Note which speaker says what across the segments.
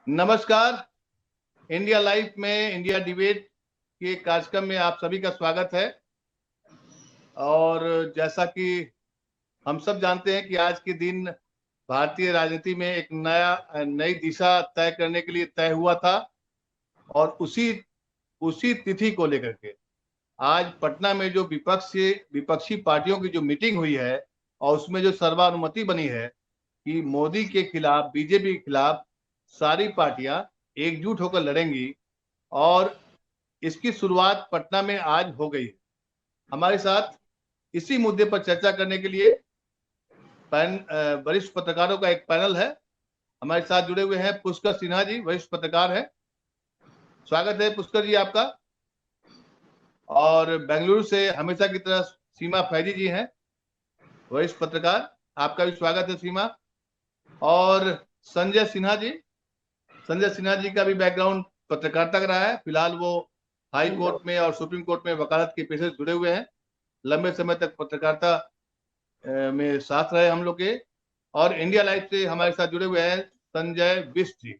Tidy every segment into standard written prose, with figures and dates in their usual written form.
Speaker 1: नमस्कार। India life में India debate के कार्यक्रम में आप सभी का स्वागत है। और जैसा कि हम सब जानते हैं कि आज के दिन भारतीय राजनीति में एक नई दिशा तय करने के लिए तय हुआ था। और उसी तिथि को लेकर के आज पटना में जो विपक्षी पार्टियों की जो मीटिंग हुई है और उसमें जो सर्वानुमति बनी है कि मोदी के खिलाफ, बीजेपी के खिलाफ सारी पार्टियां एकजुट होकर लड़ेंगी। और इसकी शुरुआत पटना में आज हो गई। हमारे साथ इसी मुद्दे पर चर्चा करने के लिए वरिष्ठ पत्रकारों का एक पैनल है। हमारे साथ जुड़े हुए हैं पुष्कर सिन्हा जी, वरिष्ठ पत्रकार हैं। स्वागत है पुष्कर जी आपका। और बेंगलुरु से हमेशा की तरह सीमा फैजी जी हैं, वरिष्ठ पत्रकार। आपका भी स्वागत है सीमा। और संजय सिन्हा जी का भी बैकग्राउंड पत्रकारिता का रहा है। फिलहाल वो हाई कोर्ट में और सुप्रीम कोर्ट में वकालत के पेशे से जुड़े हुए हैं। लंबे समय तक पत्रकारिता में साथ रहे हम लोग के। और इंडिया लाइफ से हमारे साथ जुड़े हुए हैं संजय बिष्ट जी।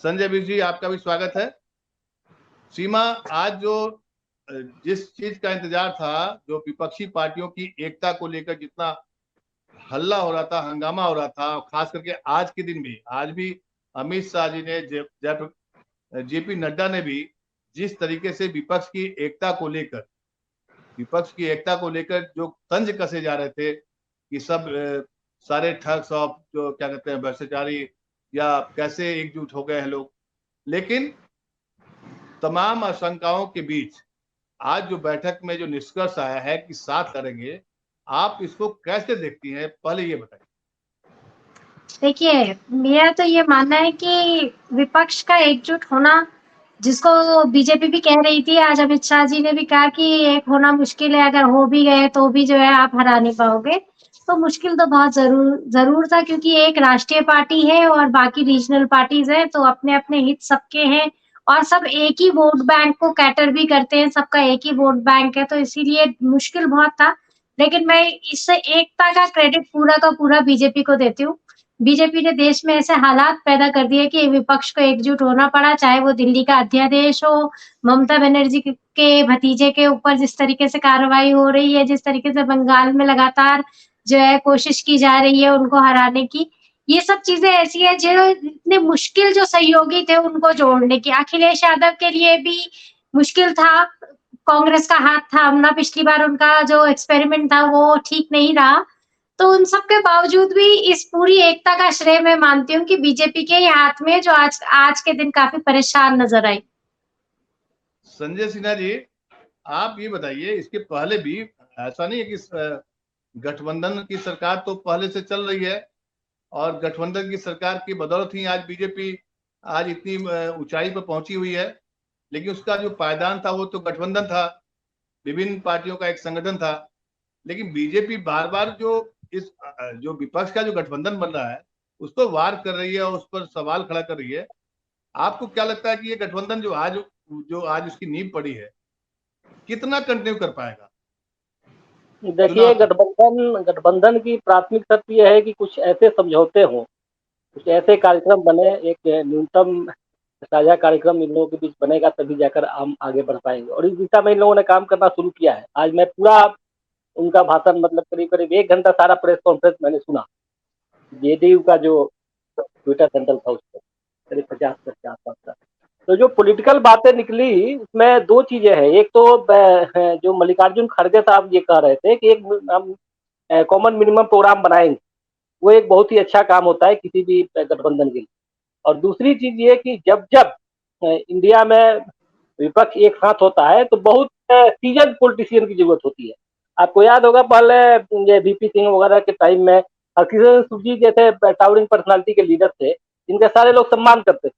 Speaker 1: संजय बिष्ट जी आपका भी स्वागत है। सीमा, आज जो जिस चीज का इंतजार था, जो विपक्षी पार्टियों की एकता को लेकर जितना हल्ला हो रहा था, हंगामा हो रहा था, खास करके आज के दिन भी, आज भी अमित शाह जी ने, जेपी नड्डा ने भी जिस तरीके से विपक्ष की एकता को लेकर जो तंज कसे जा रहे थे कि सब सारे ठग्स और जो क्या कहते हैं भ्रष्टाचारी या कैसे एकजुट हो गए हैं लोग। लेकिन तमाम आशंकाओं के बीच आज जो बैठक में जो निष्कर्ष आया है कि साथ करेंगे, आप इसको कैसे देखती हैं, पहले ये बताइए।
Speaker 2: देखिए, मेरा तो ये मानना है कि विपक्ष का एकजुट होना, जिसको बीजेपी भी कह रही थी, आज अमित शाह जी ने भी कहा कि एक होना मुश्किल है, अगर हो भी गए तो भी जो है आप हरा नहीं पाओगे। तो मुश्किल तो बहुत जरूर था, क्योंकि एक राष्ट्रीय पार्टी है और बाकी रीजनल पार्टीज हैं, तो अपने अपने हित सबके हैं और सब एक ही वोट बैंक को कैटर भी करते हैं, सबका एक ही वोट बैंक है, तो इसीलिए मुश्किल बहुत था। लेकिन मैं इससे एकता का क्रेडिट पूरा का पूरा बीजेपी को देती हूँ। बीजेपी ने देश में ऐसे हालात पैदा कर दिए कि विपक्ष को एकजुट होना पड़ा, चाहे वो दिल्ली का अध्यादेश हो, ममता बनर्जी के भतीजे के ऊपर जिस तरीके से कार्रवाई हो रही है, जिस तरीके से बंगाल में लगातार जो है कोशिश की जा रही है उनको हराने की। ये सब चीजें ऐसी है जो इतने मुश्किल जो सहयोगी थे उनको जोड़ने की। अखिलेश यादव के लिए भी मुश्किल था, कांग्रेस का हाथ थामना, पिछली बार उनका जो एक्सपेरिमेंट था वो ठीक नहीं रहा। तो उन सब के बावजूद भी इस पूरी एकता का श्रेय मैं मानती हूँ कि बीजेपी के ही हाथ में, जो आज आज के दिन काफी परेशान नजर आई।
Speaker 1: संजय सिन्हा जी, आप ये बताइए, इसके पहले भी ऐसा नहीं है कि गठबंधन की सरकार तो पहले से चल रही है और गठबंधन की सरकार की बदौलत ही आज बीजेपी आज इतनी ऊंचाई पर पहुंची हुई है। लेकिन उसका जो पायदान था वो तो गठबंधन था, विभिन्न पार्टियों का एक संगठन था। लेकिन बीजेपी बार बार जो विपक्ष का जो गठबंधन बन रहा है उसको वार कर रही है और उस पर सवाल खड़ा कर रही है। आपको क्या लगता है कि ये गठबंधन जो आज उसकी नींव पड़ी है, कितना कंटिन्यू कर पाएगा?
Speaker 3: देखिए, गठबंधन की प्राथमिक तत्व यह है कि कुछ ऐसे समझौते हों, कुछ ऐसे कार्यक्रम बने, एक न्यूनतम साझा कार्यक्रम इन लोगों के बीच बनेगा, तभी जाकर हम आगे बढ़ पाएंगे। और इस दिशा में इन लोगों ने काम करना शुरू किया है। आज मैं पूरा उनका भाषण, मतलब करीब करीब 1 घंटा सारा प्रेस कॉन्फ्रेंस मैंने सुना। जेडीयू का जो ट्विटर हैंडल था उस पर करीब 50 के आसपास था। तो जो पॉलिटिकल बातें निकली उसमें दो चीजें हैं। एक तो जो मल्लिकार्जुन खड़गे साहब ये कह रहे थे कि एक हम कॉमन मिनिमम प्रोग्राम बनाएंगे, वो एक बहुत ही अच्छा काम होता है किसी भी गठबंधन के लिए। और दूसरी चीज ये कि जब जब इंडिया में विपक्ष एक साथ होता है तो बहुत सीजन पॉलिटिशियन की जरूरत होती है। आपको याद होगा पहले ये वीपी सिंह वगैरह के टाइम में किशन सुरजीत जैसे टावरिंग पर्सनालिटी के लीडर थे, जिनका सारे लोग सम्मान करते थे।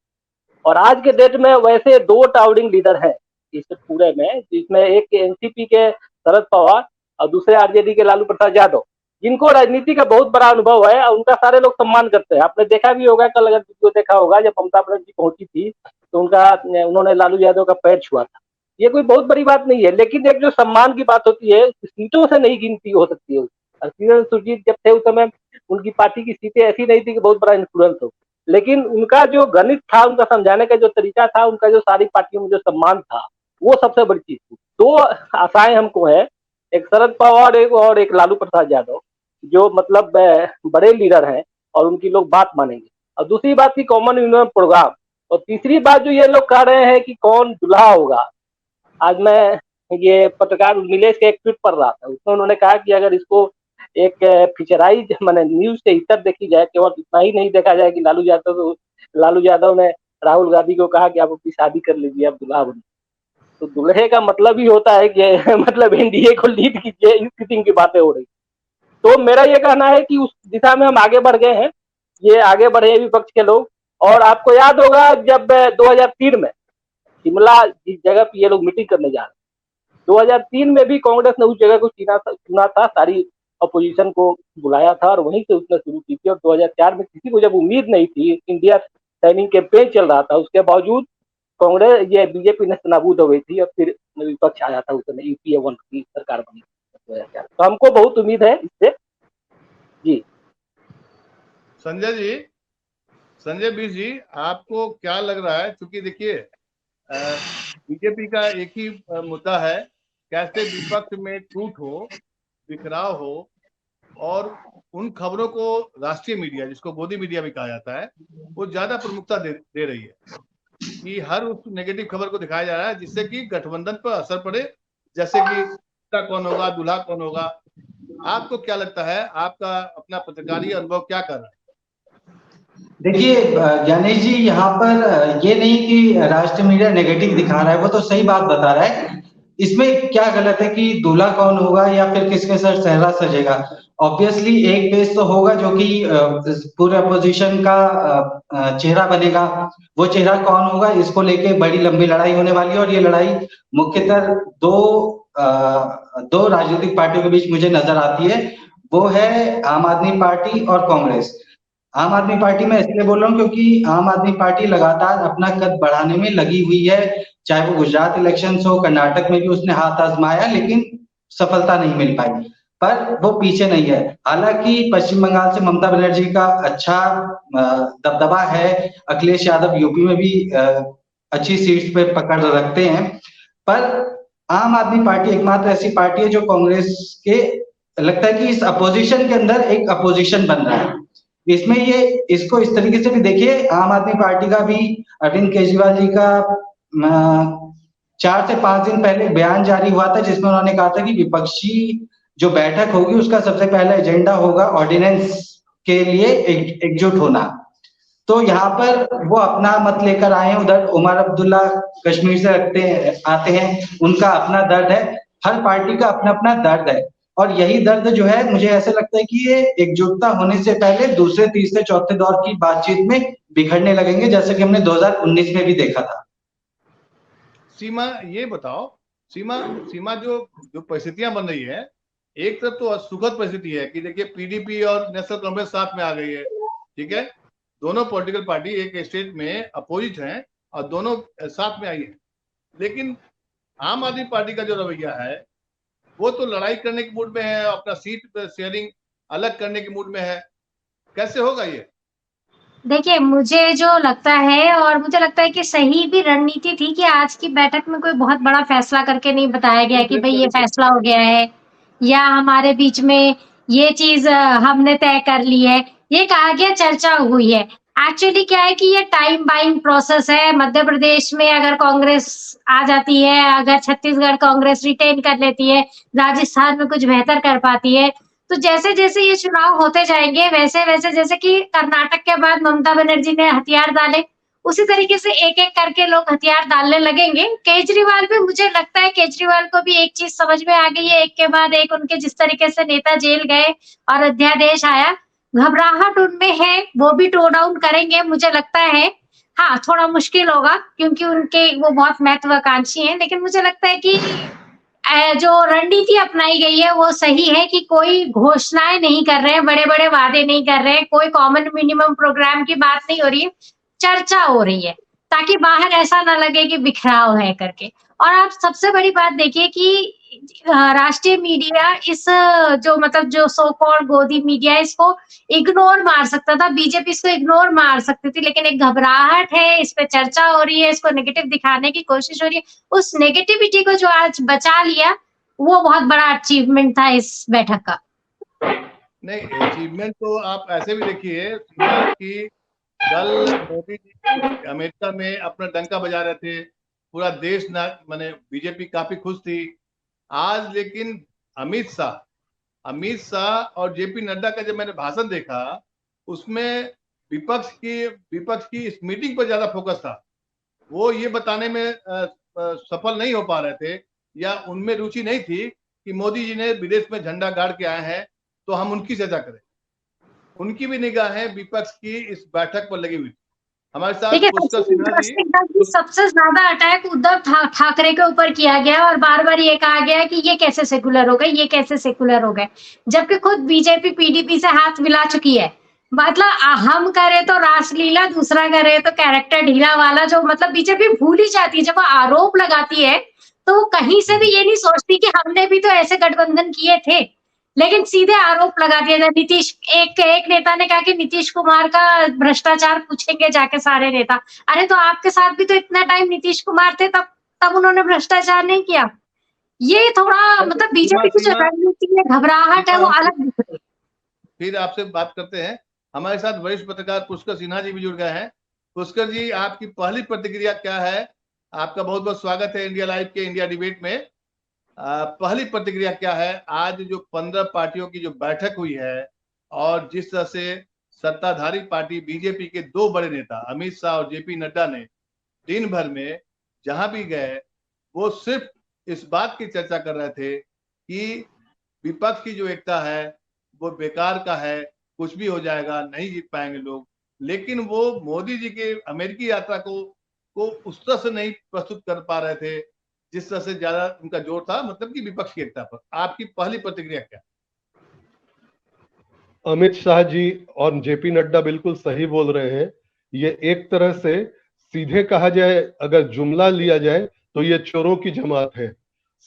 Speaker 3: और आज के डेट में वैसे 2 टावरिंग लीडर हैं इस पूरे में, जिसमें एक एनसीपी के शरद पवार और दूसरे आरजेडी के लालू प्रसाद यादव, जिनको राजनीति का बहुत बड़ा अनुभव है और उनका सारे लोग सम्मान करते हैं। आपने देखा भी होगा, कल अगर वीडियो देखा होगा, जब ममता बनर्जी पहुंची थी तो उन्होंने लालू यादव का पैर छुआ था। ये कोई बहुत बड़ी बात नहीं है, लेकिन एक जो सम्मान की बात होती है, सीटों से नहीं गिनती हो सकती है। किशन सुरजीत जब थे उस समय उनकी पार्टी की सीटें ऐसी नहीं थी कि बहुत बड़ा इन्फ्लुएंस हो। लेकिन उनका जो गणित था, उनका समझाने का जो तरीका था, उनका जो सारी पार्टियों में जो सम्मान था, वो सबसे बड़ी चीज थी। दो आशाएं हमको है, एक शरद पवार और एक लालू प्रसाद यादव, जो मतलब बड़े लीडर हैं और उनकी लोग बात मानेंगे। और दूसरी बात की कॉमन यूनियन प्रोग्राम, और तीसरी बात जो ये लोग कह रहे हैं कि कौन दुल्हा होगा। आज मैं ये पत्रकार नीलेश के एक ट्वीट पढ़ रहा था, उसमें उन्होंने कहा कि अगर इसको एक फीचराइज मैंने न्यूज से इतर देखी जाए, केवल इतना ही नहीं देखा जाए कि लालू यादव ने राहुल गांधी को कहा कि आप अपनी शादी कर लीजिए, आप दुल्हा बनिए। तो दुल्हे का मतलब ही होता है कि मतलब एनडीए को लीड कीजिए, इस किस्म की बातें हो रही। तो मेरा ये कहना है कि उस दिशा में हम आगे बढ़ गए हैं, ये आगे बढ़े विपक्ष के लोग। और आपको याद होगा जब 2003 में शिमला जिस जगह पे ये लोग मीटिंग करने जा रहे हैं, 2003 में भी कांग्रेस ने उस जगह को चुना था, सारी अपोजिशन को बुलाया था और वहीं से उसने शुरू की थी। और 2004 में किसी को जब उम्मीद नहीं थी, इंडिया शाइनिंग कैंपेन चल रहा था, उसके बावजूद कांग्रेस ये बीजेपी नेस्तनाबूद हो गई थी और फिर विपक्ष आया था, उसने यूपीए 1 की सरकार बनी 2004। तो हमको बहुत उम्मीद है इससे। जी
Speaker 1: संजय बीस जी, आपको क्या लग रहा है? क्योंकि देखिए बीजेपी का एक ही मुद्दा है, कैसे विपक्ष में टूट हो, बिखराव हो, और उन खबरों को राष्ट्रीय मीडिया, जिसको गोदी मीडिया भी कहा जाता है, वो ज्यादा प्रमुखता दे रही है कि हर उस नेगेटिव खबर को दिखाया जा रहा है जिससे कि गठबंधन पर असर पड़े, जैसे कि कौन होगा, दूल्हा कौन होगा। आपको क्या लगता है? आपका अपना पत्रकारी अनुभव क्या कर रहा है?
Speaker 4: देखिए ज्ञानेश जी, यहाँ पर ये नहीं कि राष्ट्रीय मीडिया नेगेटिव दिखा रहा है, वो तो सही बात बता रहा है। इसमें क्या गलत है कि दूल्हा कौन होगा या फिर किसके सर चेहरा सजेगा? ऑब्वियसली एक पेज तो होगा जो कि पूरे अपोजिशन का चेहरा बनेगा। वो चेहरा कौन होगा, इसको लेके बड़ी लंबी लड़ाई होने वाली है। और ये लड़ाई मुख्यतः दो राजनीतिक पार्टियों के बीच मुझे नजर आती है, वो है आम आदमी पार्टी और कांग्रेस। आम आदमी पार्टी में इसलिए बोल रहा हूँ क्योंकि आम आदमी पार्टी लगातार अपना कद बढ़ाने में लगी हुई है। चाहे वो गुजरात इलेक्शन हो, कर्नाटक में भी उसने हाथ आजमाया लेकिन सफलता नहीं मिल पाई, पर वो पीछे नहीं है। हालांकि पश्चिम बंगाल से ममता बनर्जी का अच्छा दबदबा है, अखिलेश यादव यूपी में भी अच्छी सीट्स पे पकड़ रखते हैं, पर आम आदमी पार्टी एकमात्र ऐसी पार्टी है जो कांग्रेस के लगता है कि इस अपोजिशन के अंदर एक अपोजिशन बन रहा है। इसमें ये इसको इस तरीके से भी देखिए, आम आदमी पार्टी का भी अरविंद केजरीवाल जी का 4 से 5 दिन पहले बयान जारी हुआ था जिसमें उन्होंने कहा था कि विपक्षी जो बैठक होगी उसका सबसे पहला एजेंडा होगा ऑर्डिनेंस के लिए एकजुट होना। तो यहाँ पर वो अपना मत लेकर आए हैं। उधर उमर अब्दुल्ला कश्मीर से आते हैं, उनका अपना दर्द है। हर पार्टी का अपना अपना दर्द है और यही दर्द जो है, मुझे ऐसा लगता है कि ये एकजुटता होने से पहले दूसरे तीसरे चौथे दौर की बातचीत में बिखरने लगेंगे, जैसे कि हमने 2019 में भी देखा था।
Speaker 1: सीमा, ये बताओ, सीमा जो परिस्थितियां बन रही है, एक तरफ तो सुखद परिस्थिति है कि देखिए पीडीपी और नेशनल कांग्रेस साथ में आ गई है, ठीक है, दोनों पॉलिटिकल पार्टी एक स्टेट में अपोजिट हैं और दोनों साथ में आई है। लेकिन आम आदमी पार्टी का जो रवैया है वो तो लड़ाई करने के मूड में है, अपना सीट शेयरिंग अलग करने के मूड में है। कैसे होगा ये?
Speaker 2: देखिए, मुझे जो लगता है, और मुझे लगता है कि सही भी रणनीति थी कि आज की बैठक में कोई बहुत बड़ा फैसला करके नहीं बताया गया कि भाई ये फैसला हो गया है या हमारे बीच में ये चीज हमने तय कर ली है। ये कहा गया चर्चा हुई है। एक्चुअली क्या है कि ये टाइम बाइंग प्रोसेस है। मध्य प्रदेश में अगर कांग्रेस आ जाती है, अगर छत्तीसगढ़ कांग्रेस रिटेन कर लेती है, राजस्थान में कुछ बेहतर कर पाती है, तो जैसे जैसे ये चुनाव होते जाएंगे वैसे वैसे, जैसे कि कर्नाटक के बाद ममता बनर्जी ने हथियार डाले, उसी तरीके से एक एक करके लोग हथियार डालने लगेंगे। केजरीवाल भी, मुझे लगता है केजरीवाल को भी एक चीज समझ में आ गई है, एक के बाद एक उनके जिस तरीके से नेता जेल गए और अध्यादेश आया, घबराहट उनमें है, वो भी टोन डाउन करेंगे मुझे लगता है। हाँ, थोड़ा मुश्किल होगा क्योंकि उनके वो बहुत महत्वाकांक्षी हैं, लेकिन मुझे लगता है कि जो रणनीति अपनाई गई है वो सही है कि कोई घोषणाएं नहीं कर रहे हैं, बड़े बड़े वादे नहीं कर रहे हैं, कोई कॉमन मिनिमम प्रोग्राम की बात नहीं हो रही है, चर्चा हो रही है ताकि बाहर ऐसा ना लगे कि बिखराव है करके। और आप सबसे बड़ी बात देखिए कि राष्ट्रीय मीडिया इस जो मतलब जो सो कॉल्ड गोदी मीडिया इसको इग्नोर मार सकता था, बीजेपी इसको इग्नोर मार सकती थी, लेकिन एक घबराहट है, इस पे चर्चा हो रही है, इसको नेगेटिव दिखाने की कोशिश हो रही है। उस नेगेटिविटी को जो आज बचा लिया, वो बहुत बड़ा अचीवमेंट था इस बैठक का।
Speaker 1: नहीं, अचीवमेंट तो आप ऐसे भी देखिए कि कल मोदी जी अमेरिका में अपना डंका बजा रहे थे, पूरा देश ना माने बीजेपी काफी खुश थी। आज लेकिन अमित शाह और जेपी नड्डा का जब मैंने भाषण देखा, उसमें विपक्ष की इस मीटिंग पर ज्यादा फोकस था। वो ये बताने में सफल नहीं हो पा रहे थे या उनमें रुचि नहीं थी कि मोदी जी ने विदेश में झंडा गाड़ के आए हैं तो हम उनकी चर्चा करें। उनकी भी निगाहें विपक्ष की इस बैठक पर लगी हुई थी। हमारे साथ पुष्कर सिन्हा जी।
Speaker 2: सबसे ज्यादा अटैक उद्धव ठाकरे के ऊपर किया गया और बार बार ये कहा गया कि ये कैसे सेकुलर हो गए, ये कैसे सेकुलर हो गए, जबकि खुद बीजेपी पीडीपी से हाथ मिला चुकी है। मतलब हम करे तो रासलीला, दूसरा करे तो कैरेक्टर ढीला वाला, जो मतलब बीजेपी भूल ही जाती है। जब वो आरोप लगाती है तो वो कहीं से भी ये नहीं सोचती कि हमने भी तो ऐसे गठबंधन किए थे, लेकिन सीधे आरोप लगा दिया जाए। नीतीश, एक नेता ने कहा कि नीतीश कुमार का भ्रष्टाचार पूछेंगे जाके सारे नेता। अरे तो आपके साथ भी तो इतना टाइम नीतीश कुमार थे, तब उन्होंने भ्रष्टाचार नहीं किया। ये थोड़ा मतलब बीजेपी की जो रणनीति है, घबराहट है, वो अलग दिख रही है।
Speaker 1: फिर आपसे बात करते हैं। हमारे साथ वरिष्ठ पत्रकार पुष्कर सिन्हा जी भी जुड़ गए हैं। पुष्कर जी, आपकी पहली प्रतिक्रिया क्या है? आपका बहुत बहुत स्वागत है इंडिया लाइव के इंडिया डिबेट में। पहली प्रतिक्रिया क्या है? आज जो 15 पार्टियों की जो बैठक हुई है और जिस तरह से सत्ताधारी पार्टी बीजेपी के दो बड़े नेता अमित शाह और जेपी नड्डा ने दिन भर में जहां भी गए वो सिर्फ इस बात की चर्चा कर रहे थे कि विपक्ष की जो एकता है वो बेकार का है, कुछ भी हो जाएगा, नहीं जीत पाएंगे लोग। लेकिन वो मोदी जी के अमेरिकी यात्रा को उस तरह से नहीं प्रस्तुत कर पा रहे थे जिस तरह से ज्यादा उनका जोर था, मतलब कि विपक्ष की एकता पर। आपकी पहली प्रतिक्रिया क्या?
Speaker 5: अमित शाह जी और जेपी नड्डा बिल्कुल सही बोल रहे हैं। ये एक तरह से सीधे कहा जाए, अगर जुमला लिया जाए तो ये चोरों की जमात है।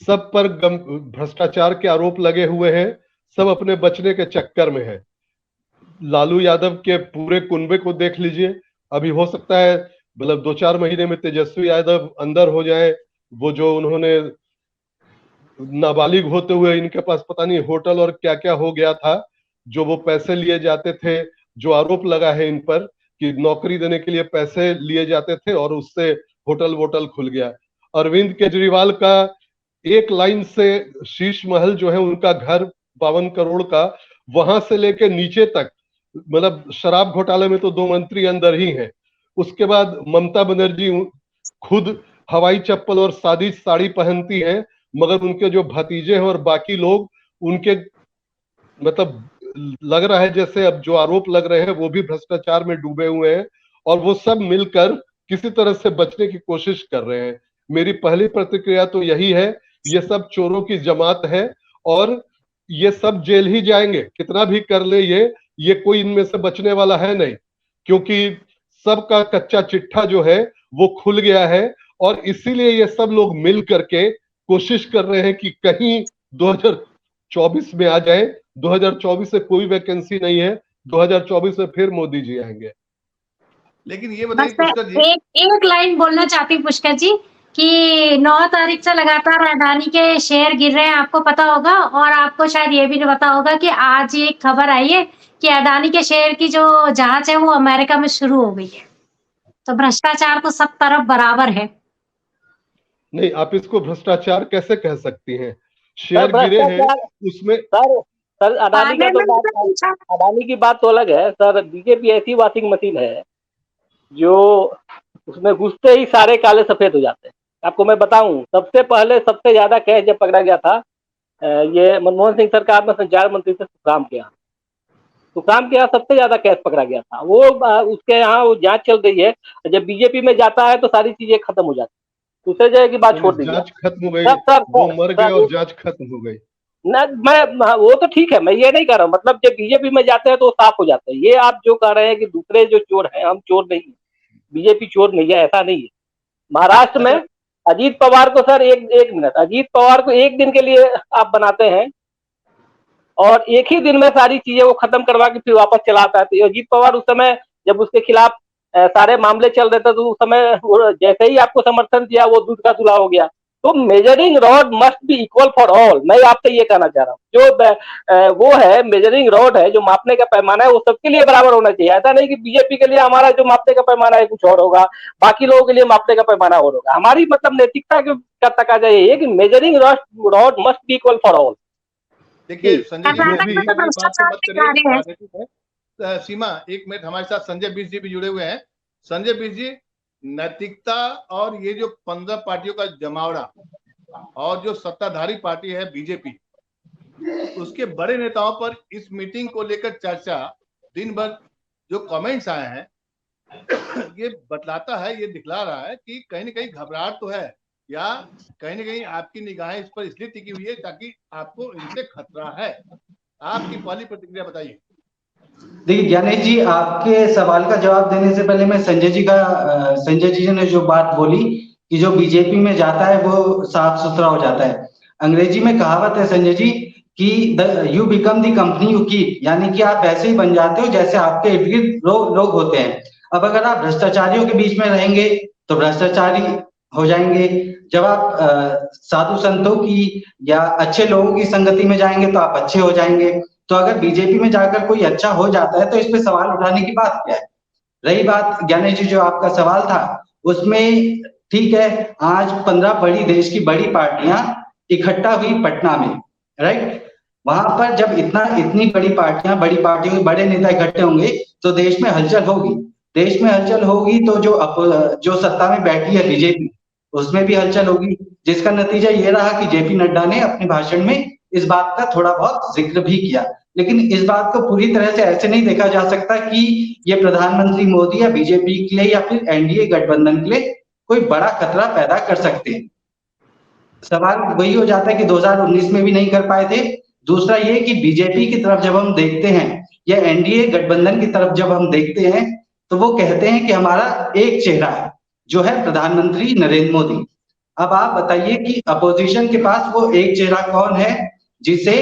Speaker 5: सब पर भ्रष्टाचार के आरोप लगे हुए हैं, सब अपने बचने के चक्कर में है। लालू यादव के पूरे कुनबे को देख लीजिए। अभी हो सकता है मतलब 2-4 महीने में तेजस्वी यादव अंदर हो जाए। वो जो उन्होंने नाबालिग होते हुए इनके पास पता नहीं होटल और क्या क्या हो गया था, जो वो पैसे लिए जाते थे, जो आरोप लगा है इन पर कि नौकरी देने के लिए पैसे लिए जाते थे और उससे होटल वोटल खुल गया। अरविंद केजरीवाल का एक लाइन से शीश महल जो है उनका घर 52 करोड़ का, वहां से लेके नीचे तक, मतलब शराब घोटाले में तो 2 मंत्री अंदर ही हैं। उसके बाद ममता बनर्जी खुद हवाई चप्पल और सादी साड़ी पहनती हैं, मगर उनके जो भतीजे हैं और बाकी लोग उनके मतलब लग रहा है जैसे अब जो आरोप लग रहे हैं वो भी भ्रष्टाचार में डूबे हुए हैं और वो सब मिलकर किसी तरह से बचने की कोशिश कर रहे हैं। मेरी पहली प्रतिक्रिया तो यही है, ये सब चोरों की जमात है और ये सब जेल ही जाएंगे, कितना भी कर ले ये कोई इनमें से बचने वाला है नहीं, क्योंकि सबका कच्चा चिट्ठा जो है वो खुल गया है। और इसीलिए ये सब लोग मिल करके कोशिश कर रहे हैं कि कहीं 2024 में आ जाए। 2024 से कोई वैकेंसी नहीं है, 2024 में फिर मोदी जी आएंगे।
Speaker 1: लेकिन ये बताइए पुष्कर जी,
Speaker 2: एक लाइन बोलना चाहती हूँ पुष्कर जी कि 9 तारीख से लगातार अडानी के शेयर गिर रहे हैं, आपको पता होगा। और आपको शायद ये भी नहीं पता होगा कि आज एक खबर आई है कि अडानी के शेयर की जो जांच है वो अमेरिका में शुरू हो गई है। तो भ्रष्टाचार तो सब तरफ बराबर है।
Speaker 5: नहीं, आप इसको भ्रष्टाचार कैसे कह सकती हैं? शेयर गिरे हैं उसमें
Speaker 3: सर अडानी की बात तो अलग है सर। बीजेपी ऐसी वॉशिंग मशीन है जो उसमें घुसते ही सारे काले सफेद हो जाते हैं। आपको मैं बताऊं, सबसे पहले सबसे ज्यादा कैश जब पकड़ा गया था ये मनमोहन सिंह सरकार में संचार मंत्री थे सुखराम के यहाँ सबसे ज्यादा कैश पकड़ा गया था। वो उसके यहाँ वो जांच चल रही है। जब बीजेपी में जाता है तो सारी चीजें खत्म हो जाती है। दूसरे जगह की बात छोड़ दीजिए,
Speaker 5: जांच खत्म हो गई, वो मर गए और जांच खत्म हो गई
Speaker 3: ना। मैं वो तो ठीक है, मैं ये नहीं कह रहा हूँ, मतलब जब बीजेपी में जाते हैं तो साफ हो जाते हैं। ये आप जो कह रहे हैं कि दूसरे जो चोर हैं, हम चोर नहीं है, बीजेपी चोर नहीं है, ऐसा नहीं है। महाराष्ट्र में अजीत पवार को सर एक मिनट, अजीत पवार को एक दिन के लिए आप बनाते हैं और एक ही दिन में सारी चीजें वो खत्म करवा के फिर वापस चलाता है। तो अजीत पवार उस समय जब उसके खिलाफ सारे मामले चल रहे थे तो उस समय जैसे ही आपको समर्थन दिया वो दूध का दूल्हा हो गया। तो measuring rod must be equal for all, मैं आपसे ये कहना चाह रहा हूँ। जो वो है मेजरिंग रॉड है, जो मापने का पैमाना है वो सबके लिए बराबर होना चाहिए। ऐसा नहीं कि बीजेपी के लिए हमारा जो मापने का पैमाना है कुछ और होगा, बाकी लोगों के लिए मापने का पैमाना और होगा। हमारी मतलब नैतिकता का तकाजा ये है कि measuring rod must be equal for all.
Speaker 1: देखिए संजय जी
Speaker 2: कर्नाटक में तो
Speaker 1: बात से
Speaker 2: भ्रष्टाचार
Speaker 1: मत
Speaker 2: के कार्य है।
Speaker 1: करिए। सीमा एक मिनट, हमारे साथ संजय बीस जी भी जुड़े हुए हैं। संजय बीस जी, नैतिकता और ये जो 15 पार्टियों का जमावड़ा और जो सत्ताधारी पार्टी है बीजेपी, उसके बड़े नेताओं पर इस मीटिंग को लेकर चर्चा, दिन भर जो कमेंट्स आए हैं, ये बतलाता है, ये दिखला रहा है कि कहीं ना कहीं घबराहट तो है, या कहीं ना कहीं आपकी निगाहें इस पर इसलिए टिकी हुई है ताकि आपको इनसे खतरा है। आपकी पहली प्रतिक्रिया बताइए।
Speaker 4: देखिए ज्ञानेश जी, आपके सवाल का जवाब देने से पहले मैं संजय जी ने जो बात बोली कि जो बीजेपी में जाता है वो साफ सुथरा हो जाता है। अंग्रेजी में कहावत है संजय जी कि you become the company you keep, यानी कि आप ऐसे ही बन जाते हो जैसे आपके इर्द गिर्द लोग होते हैं। अब अगर आप भ्रष्टाचारियों के बीच में रहेंगे तो भ्रष्टाचारी हो जाएंगे, जब आप साधु संतों की या अच्छे लोगों की संगति में जाएंगे तो आप अच्छे हो जाएंगे। तो अगर बीजेपी में जाकर कोई अच्छा हो जाता है तो इस पे सवाल उठाने की बात क्या है। रही बात ज्ञानेश जी जो आपका सवाल था उसमें, ठीक है, आज 15 बड़ी देश की बड़ी पार्टियां इकट्ठा हुई पटना में, राइट। वहां पर जब इतनी बड़ी पार्टियों के बड़े नेता इकट्ठे होंगे तो देश में हलचल होगी। देश में हलचल होगी तो जो सत्ता में बैठी है बीजेपी, उसमें भी हलचल होगी, जिसका नतीजा ये रहा कि जेपी नड्डा ने अपने भाषण में इस बात का थोड़ा बहुत जिक्र भी किया। लेकिन इस बात को पूरी तरह से ऐसे नहीं देखा जा सकता कि ये प्रधानमंत्री मोदी या बीजेपी के लिए या फिर एनडीए गठबंधन के लिए कोई बड़ा खतरा पैदा कर सकते हैं। सवाल वही हो जाता है कि 2019 में भी नहीं कर पाए थे। दूसरा ये कि बीजेपी की तरफ जब हम देखते हैं या एनडीए गठबंधन की तरफ जब हम देखते हैं तो वो कहते हैं कि हमारा एक चेहरा है जो है प्रधानमंत्री नरेंद्र मोदी। अब आप बताइए कि अपोजिशन के पास वो एक चेहरा कौन है जिसे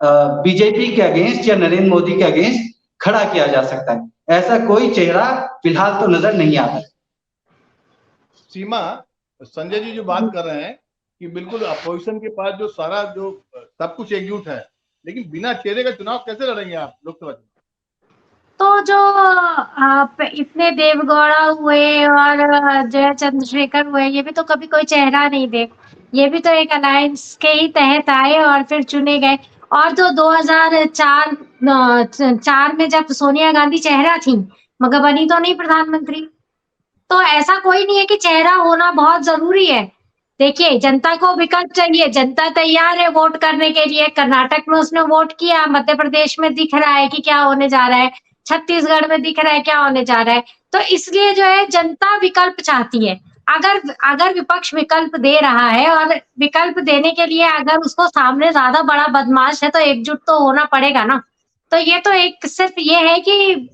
Speaker 4: बीजेपी के अगेंस्ट या नरेंद्र मोदी के अगेंस्ट खड़ा किया जा सकता है। ऐसा कोई चेहरा फिलहाल तो नजर नहीं आता।
Speaker 1: सीमा, संजय जी जो बात कर रहे हैं कि बिल्कुल अपोजिशन के पास जो सारा जो सब कुछ एकजुट है, लेकिन बिना चेहरे का चुनाव कैसे लड़ेंगे आप लोकसभा चुनाव?
Speaker 2: तो जो आप इतने देवगौड़ा हुए और जय चंद्रशेखर हुए, ये भी तो कभी कोई चेहरा नहीं दे, ये भी तो एक अलायंस के ही तहत आए और फिर चुने गए। और जो 2004 में जब सोनिया गांधी चेहरा थी मगर बनी तो नहीं प्रधानमंत्री। तो ऐसा कोई नहीं है कि चेहरा होना बहुत जरूरी है। देखिए, जनता को विकल्प चाहिए, जनता तैयार है वोट करने के लिए। कर्नाटक में उसने वोट किया, मध्य प्रदेश में दिख रहा है कि क्या होने जा रहा है, छत्तीसगढ़ में दिख रहा है क्या होने जा रहा है। तो इसलिए जो है जनता विकल्प चाहती है। अगर विपक्ष विकल्प दे रहा है और विकल्प देने के लिए अगर उसको सामने ज्यादा बड़ा बदमाश है तो एकजुट तो होना पड़ेगा ना। तो ये तो एक सिर्फ ये है कि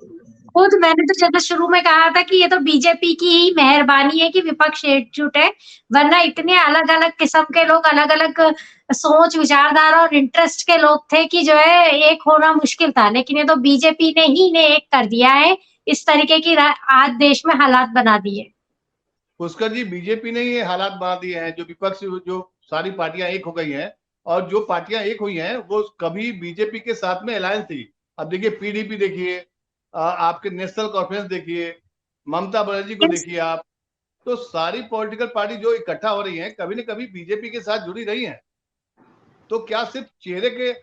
Speaker 2: खुद मैंने तो जब शुरू में कहा था कि ये तो बीजेपी की ही मेहरबानी है कि विपक्ष एकजुट है, वरना इतने अलग अलग किस्म के लोग, अलग अलग सोच विचारधारा और इंटरेस्ट के लोग थे कि जो है एक होना मुश्किल था। लेकिन ये तो बीजेपी ने ही ने एक कर दिया है, इस तरीके की आज देश में हालात बना दिए।
Speaker 1: पुष्कर जी, बीजेपी ने ये हालात बना दिए हैं, जो विपक्ष जो सारी पार्टियां एक हो गई हैं, और जो पार्टियां एक हुई हैं वो कभी बीजेपी के साथ में अलायंस थी। अब देखिए पीडीपी देखिए, आपके नेशनल कॉन्फ्रेंस देखिए, ममता बनर्जी को देखिए आप, तो सारी पॉलिटिकल पार्टी जो इकट्ठा हो रही हैं कभी न कभी बीजेपी के साथ जुड़ी रही हैं। तो क्या सिर्फ चेहरे के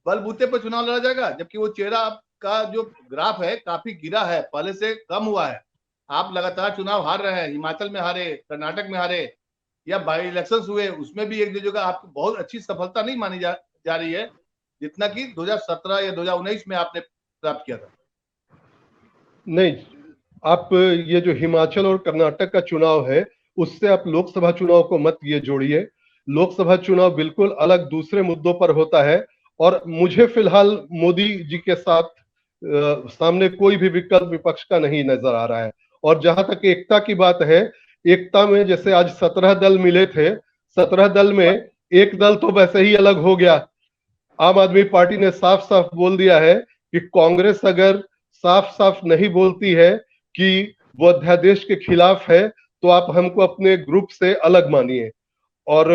Speaker 1: बलबूते पर चुनाव लड़ा जाएगा, जबकि वो चेहरा आपका जो ग्राफ है काफी गिरा है, पहले से कम हुआ है। आप लगातार चुनाव हार रहे हैं, हिमाचल में हारे, कर्नाटक में हारे, या बाई इलेक्शंस हुए उसमें भी एक जगह आपको बहुत अच्छी सफलता नहीं मानी जा रही है जितना कि 2017 या 2019 में आपने प्राप्त किया था।
Speaker 5: नहीं, आप ये जो हिमाचल और कर्नाटक का चुनाव है उससे आप लोकसभा चुनाव को मत ये जोड़िए। लोकसभा चुनाव बिल्कुल अलग दूसरे मुद्दों पर होता है, और मुझे फिलहाल मोदी जी के साथ सामने कोई भी विकल्प विपक्ष का नहीं नजर आ रहा है। और जहां तक एकता की बात है, एकता में जैसे आज 17 दल मिले थे, 17 दल में एक दल तो वैसे ही अलग हो गया। आम आदमी पार्टी ने साफ साफ बोल दिया है कि कांग्रेस अगर साफ साफ नहीं बोलती है कि वो अध्यादेश के खिलाफ है तो आप हमको अपने ग्रुप से अलग मानिए। और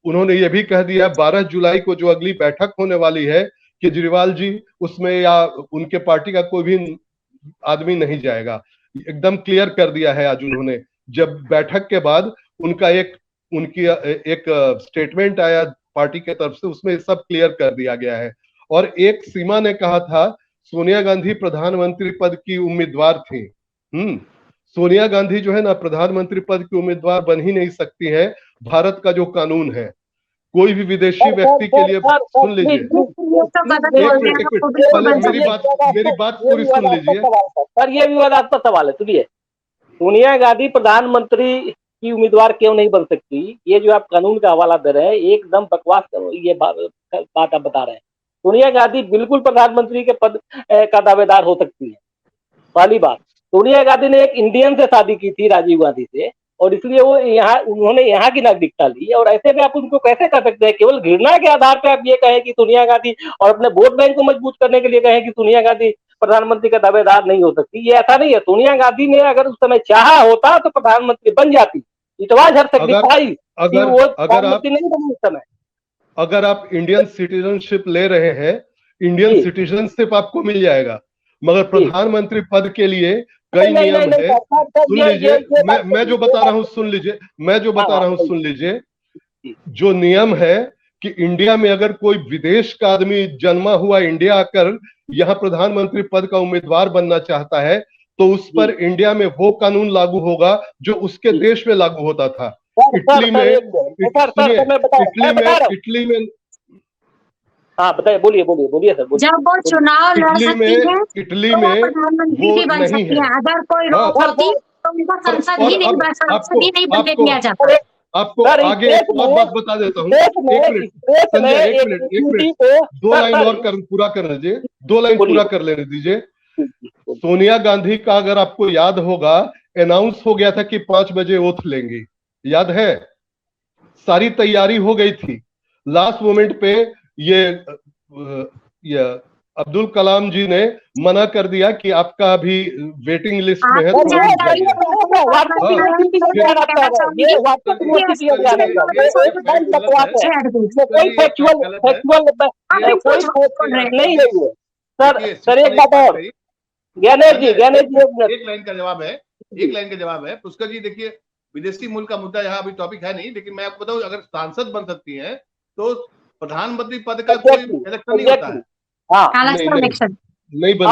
Speaker 5: उन्होंने ये भी कह दिया 12 जुलाई को जो अगली बैठक होने वाली है, केजरीवाल जी उसमें या उनके पार्टी का कोई भी आदमी नहीं जाएगा। एकदम क्लियर कर दिया है आज उन्होंने। जब बैठक के बाद उनकी एक स्टेटमेंट आया पार्टी के तरफ से, उसमें सब क्लियर कर दिया गया है। और एक सीमा ने कहा था सोनिया गांधी प्रधानमंत्री पद की उम्मीदवार थी। सोनिया गांधी जो है ना प्रधानमंत्री पद की उम्मीदवार बन ही नहीं सकती है। भारत का जो कानून है, कोई भी विदेशी व्यक्ति के लिए, सुन लीजिए पहले मेरी बात पूरी सुन लीजिए
Speaker 3: सर। ये विवादास्पद सवाल है, सुनिए। सोनिया गांधी प्रधानमंत्री की उम्मीदवार क्यों नहीं बन सकती, ये जो आप कानून का हवाला दे रहे हैं एकदम बकवास ये बात आप बता रहे हैं। सोनिया गांधी बिल्कुल प्रधानमंत्री के पद का दावेदार हो सकती है। पहली बात, सोनिया गांधी ने एक इंडियन से शादी की थी, राजीव गांधी से, और इसलिए वो उन्होंने यहाँ की नागरिकता ली। और ऐसे में आप उनको कैसे कर सकते हैं? केवल घृणा के आधार पर आप ये कहें कि सोनिया गांधी, और अपने वोट बैंक को मजबूत करने के लिए कहें कि सोनिया गांधी प्रधानमंत्री का दावेदार नहीं हो सकती। ये ऐसा नहीं है। सोनिया गांधी ने अगर उस समय चाहा होता तो प्रधानमंत्री बन जाती। It was her sacrifice.
Speaker 5: अगर आप इंडियन सिटीजनशिप ले रहे हैं, इंडियन सिटीजनशिप आपको मिल जाएगा, मगर प्रधानमंत्री पद के लिए कई नियम है। सुन लीजिए, मैं जो बता रहा हूँ सुन लीजिए, सुन लीजिए। जो नियम है कि इंडिया में अगर कोई विदेश का आदमी जन्मा हुआ इंडिया आकर यहाँ प्रधानमंत्री पद का उम्मीदवार बनना चाहता है तो उस पर इंडिया में वो कानून लागू होगा जो उसके देश में लागू होता था। इटली में
Speaker 3: हाँ बताइए, बोलिए सर।
Speaker 2: जब वो चुनाव लड़ सकती है,
Speaker 5: इटली में
Speaker 2: प्रधानमंत्री भी बन सकती है। अगर कोई रोक होती तो उनको संसद ही नहीं बनने दिया जाता।
Speaker 5: आपको आगे एक बात बता देता हूँ। एक मिनट 2 लाइन और पूरा कर लीजिए, 2 लाइन पूरा कर लेने दीजिए। सोनिया गांधी का अगर आपको याद होगा, अनाउंस हो गया था कि 5 बजे ओथ लेंगी, याद है? सारी तैयारी हो गई थी। लास्ट मोमेंट पे ये अब्दुल कलाम जी ने मना कर दिया कि आपका अभी वेटिंग लिस्ट में है,
Speaker 3: सर एक बात और, ज्ञानेश जी
Speaker 1: एक लाइन का जवाब है। पुष्कर जी देखिए, विदेशी मूल का मुद्दा यहाँ अभी टॉपिक है नहीं, लेकिन मैं आपको बताऊं अगर सांसद बन सकती है तो प्रधानमंत्री पद का कोई इलेक्शन नहीं होता है।
Speaker 5: नहीं बन।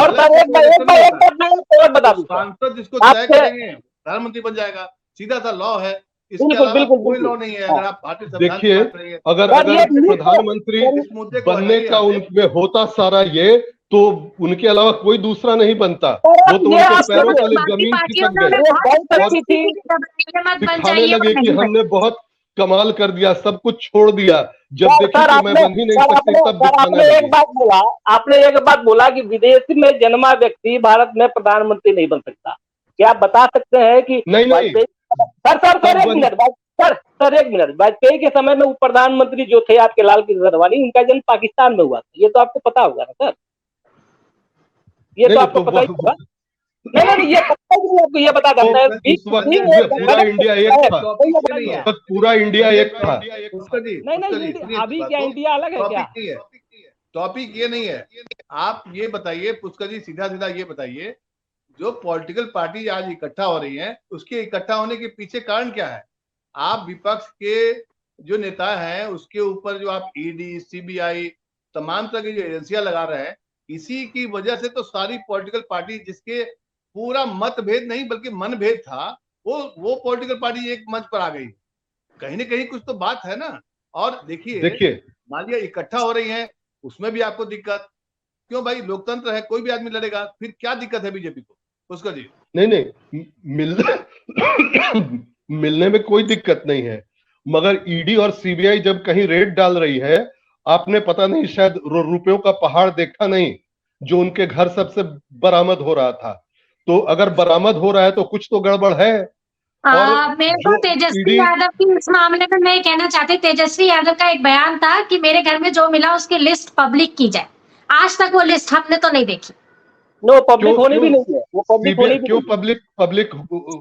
Speaker 1: सांसद जिसको तय करेंगे प्रधानमंत्री बन जाएगा, सीधा सा लॉ है। इसके अलावा कोई लॉ नहीं है। अगर आप भारतीय संविधान
Speaker 5: देखिए, अगर प्रधानमंत्री बनने का उनमें होता सारा ये, तो उनके अलावा कोई दूसरा नहीं बनता। वो तो उनके पैरों तले जमीन खिसक गए, दिखाने लगे कि हमने बहुत कमाल कर दिया, सब कुछ छोड़ दिया। जब देखा कि मैं बन ही नहीं सकती तब दिखाने लगे।
Speaker 3: आपने एक बात बोला कि विदेश में जन्मा व्यक्ति भारत में प्रधानमंत्री नहीं बन सकता। क्या आप बता सकते हैं कि
Speaker 5: नहीं
Speaker 3: सर एक मिनट, वाजपेयी के समय में प्रधानमंत्री जो थे आपके लाल कृष्ण अडवाणी, उनका जन्म पाकिस्तान में हुआ था। ये तो आपको पता होगा ना सर, ये तो आपको पता ही होगा। नहीं, ये आपको ये बता देता है
Speaker 5: पूरा इंडिया एक था, पूरा इंडिया एक था।
Speaker 3: नहीं, अभी क्या इंडिया अलग है क्या?
Speaker 1: टॉपिक ये नहीं है। आप ये बताइए पुष्कर जी, सीधा ये बताइए, जो पॉलिटिकल पार्टी आज इकट्ठा हो रही है, उसके इकट्ठा होने के पीछे कारण क्या है? आप विपक्ष के जो नेता हैं उसके ऊपर जो आप ईडी, सीबीआई, तमाम तरह की जो एजेंसियां लगा रहे हैं, इसी की वजह से तो सारी पॉलिटिकल पार्टी जिसके पूरा मतभेद नहीं बल्कि मनभेद था, वो पॉलिटिकल पार्टी एक मंच पर आ गई। कहीं ना कहीं कुछ तो बात है ना। और देखिए मान लिया इकट्ठा हो रही हैं, उसमें भी आपको दिक्कत क्यों? भाई लोकतंत्र है, कोई भी आदमी लड़ेगा, फिर क्या दिक्कत है बीजेपी को? उसका जी
Speaker 5: नहीं मिलने में कोई दिक्कत नहीं है, मगर ईडी और सीबीआई जब कहीं रेड डाल रही है, आपने पता नहीं शायद रुपयों का पहाड़ देखा नहीं जो उनके घर सबसे बरामद हो रहा था। तो अगर बरामद हो रहा है तो कुछ तो गड़बड़ है।
Speaker 2: मेरे को
Speaker 5: जो
Speaker 2: तेजस्वी
Speaker 5: ईडी
Speaker 2: यादव की इस मामले में मैं ये कहना चाहती हूँ, तेजस्वी यादव का एक बयान था कि मेरे घर में जो मिला उसकी लिस्ट पब्लिक की जाए। आज तक वो लिस्ट हमने तो नहीं देखी।
Speaker 3: नो, पब्लिक
Speaker 5: क्यों
Speaker 3: होनी भी
Speaker 5: क्यों
Speaker 3: नहीं है, वो पब्लिक होनी भी
Speaker 5: क्यों
Speaker 3: नहीं है।
Speaker 5: पब्लिक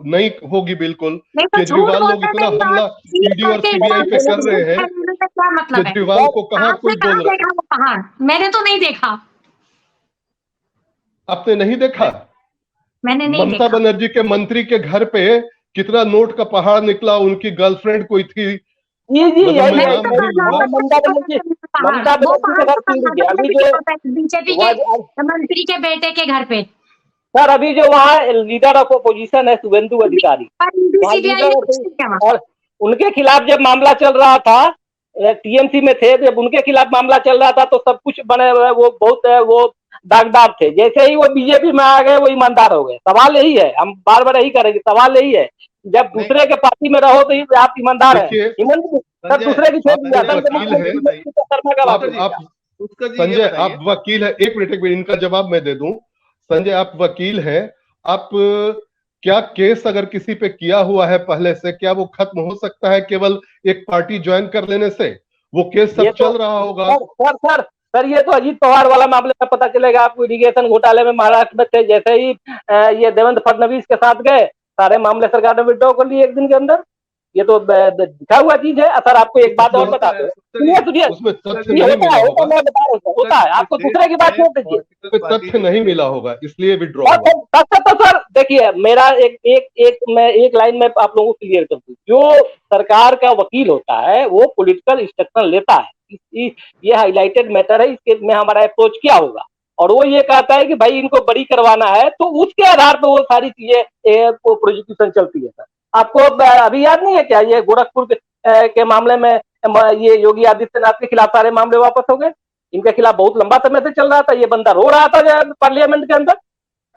Speaker 5: नहीं होगी? बिल्कुल।
Speaker 2: नहीं तो झूठ
Speaker 5: केजरीवाल लोग
Speaker 2: बोलते
Speaker 5: इतना
Speaker 2: नहीं और
Speaker 5: हमला
Speaker 2: चीट
Speaker 5: ईडी और
Speaker 2: करके
Speaker 5: सीबीआई पे कर रहे हैं,
Speaker 2: इंफॉर्मेशन का क्या मतलब है?
Speaker 5: केजरीवाल को कहाँ
Speaker 2: आपने
Speaker 5: कोई
Speaker 2: कहाँ
Speaker 5: बोल रहा है?
Speaker 2: देखा वो पहाड़? मैंने तो नहीं देखा,
Speaker 5: आपने नहीं देखा?
Speaker 2: मैंने नहीं
Speaker 5: ममता
Speaker 2: देखा।
Speaker 5: बनर्जी के मंत्री के घर पे कितना नोट का पहाड़ निकला, उनकी गर्लफ्रेंड कोई थी,
Speaker 3: जी जी,
Speaker 5: मतलब
Speaker 3: यही
Speaker 5: मैं
Speaker 3: यही
Speaker 5: नाम
Speaker 3: कह
Speaker 5: नहीं
Speaker 3: रहा
Speaker 5: लूंगा।
Speaker 3: हूँ। ममता
Speaker 2: वो
Speaker 3: बनर्जी के
Speaker 2: पहाड़
Speaker 3: घर
Speaker 2: तो
Speaker 3: पीड़ित है अभी
Speaker 2: कर्नाटक
Speaker 3: जो
Speaker 2: में बीजेपी के मंत्री के बेटे के घर पे।
Speaker 3: सर, अभी जो वहाँ लीडर ऑफ अपोजिशन है शुभेंदु अधिकारी, वहाँ
Speaker 2: सीबीआई ने
Speaker 3: लीडर
Speaker 2: कुछ नहीं किया।
Speaker 3: और उनके खिलाफ जब मामला चल रहा था, टीएमसी में थे, जब उनके खिलाफ मामला चल रहा था तो सब कुछ बने हुए वो बहुत वो दागदार थे। जैसे ही वो बीजेपी में आ गए वो ईमानदार हो गए। सवाल यही है, हम बार बार यही करेंगे, सवाल यही है, जब दूसरे के पार्टी में रहो तो आप ईमानदार है।
Speaker 5: देखिए
Speaker 3: सर दूसरे की छोड़ दिया,
Speaker 5: आप वकील हैं,
Speaker 3: शर्मा का बात
Speaker 5: आप संजय आप वकील है, एक मिनट इनका जवाब मैं दे दूं। संजय आप वकील हैं, आप क्या केस अगर किसी पे किया हुआ है पहले से, क्या वो खत्म हो सकता है केवल एक पार्टी ज्वाइन कर लेने से? वो केस सब चल रहा होगा।
Speaker 3: सर ये तो अजीत पवार वाला मामले में पता चलेगा आपको। इरिगेशन घोटाले में महाराष्ट्र में थे, जैसे ही ये देवेंद्र फडणवीस के साथ गए, सारे मामले सरकार ने विड्रॉ कर लिए एक दिन के अंदर। ये तो दिखा हुआ चीज है। सर आपको एक बात और बता दो, सुनिए,
Speaker 5: उसमें तथ्य नहीं मिला होगा,
Speaker 3: मैं बता रहा हूँ, होता है। आपको दूसरे की बात छोड़ दीजिए,
Speaker 5: तथ्य नहीं मिला होगा इसलिए विड्रॉ हुआ।
Speaker 3: तो सर देखिए, मेरा मैं एक लाइन में आप लोगों को क्लियर कर दूं। जो सरकार का वकील होता है वो पॉलिटिकल इंस्ट्रक्शन लेता है। ये हाईलाइटेड मैटर है, इसके में हमारा अप्रोच क्या होगा, और वो ये कहता है कि भाई इनको बरी करवाना है, तो उसके आधार पर वो सारी चीजें प्रोसिक्यूशन चलती है। सर आपको अभी याद नहीं है क्या, ये गोरखपुर के मामले में ये योगी आदित्यनाथ के खिलाफ सारे मामले वापस हो गए। इनके खिलाफ बहुत लंबा समय से चल रहा था, ये बंदा रो रहा था पार्लियामेंट के अंदर,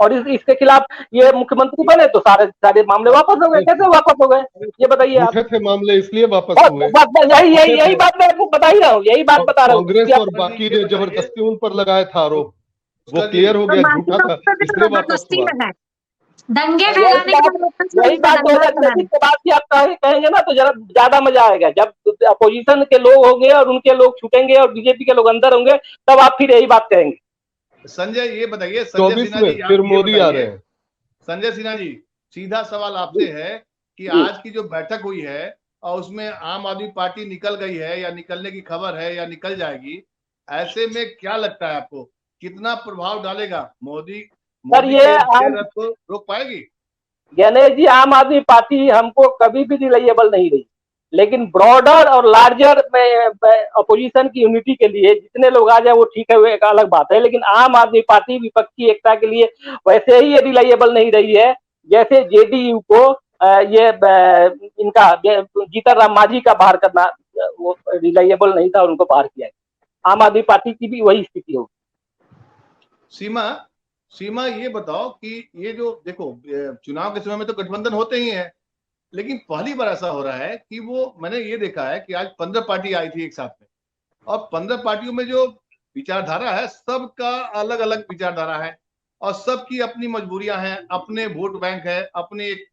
Speaker 3: और इसके खिलाफ ये मुख्यमंत्री बने तो सारे मामले वापस हो गए। कैसे वापस हो गए ये बताइए आप?
Speaker 5: थे मामले इसलिए वापस हुए।
Speaker 3: यही बात मैं आपको बता ही रहा हूँ, यही बात बता रहा हूँ।
Speaker 5: कांग्रेस और बाकी ने जबरदस्ती उन पर लगाया था आरोप, वो क्लियर हो गया झूठा था, इसलिए वापस हुआ।
Speaker 2: दंगे
Speaker 3: यही बात 2023 के बाद आप कहेंगे ना तो जरा ज्यादा मजा आएगा, जब अपोजिशन के लोग होंगे और उनके लोग छूटेंगे और बीजेपी के लोग अंदर होंगे, तब आप फिर यही बात कहेंगे।
Speaker 1: संजय ये बताइए,
Speaker 5: 24 में फिर मोदी आ रहे हैं।
Speaker 1: संजय सिन्हा जी, सीधा सवाल आपसे है कि आज की जो बैठक हुई है और उसमें आम आदमी पार्टी निकल गई है या निकलने की खबर है या निकल जाएगी, ऐसे में क्या लगता है आपको कितना प्रभाव डालेगा? मोदी
Speaker 3: ये
Speaker 1: को रोक पाएगी?
Speaker 3: गणेश जी, आम आदमी पार्टी हमको कभी भी रिलायबल नहीं रही, लेकिन ब्रॉडर और लार्जर में अपोजिशन की यूनिटी के लिए जितने लोग आ जाए वो ठीक है, वो एक अलग बात है। लेकिन आम आदमी पार्टी विपक्षी एकता के लिए वैसे ही रिलायबल नहीं रही है, जैसे जेडीयू को ये इनका जीतन राम मांझी का बाहर करना वो रिलायबल नहीं था और उनको बाहर किया गया। आम आदमी पार्टी की भी वही स्थिति होगी।
Speaker 1: सीमा ये बताओ कि ये जो देखो चुनाव के समय में तो गठबंधन होते ही हैं, लेकिन पहली बार ऐसा हो रहा है कि वो मैंने ये देखा है कि आज 15 पार्टी आई थी एक साथ में, और 15 पार्टियों में जो विचारधारा है सबका अलग अलग विचारधारा है और सबकी अपनी मजबूरियां हैं, अपने वोट बैंक है, अपनी एक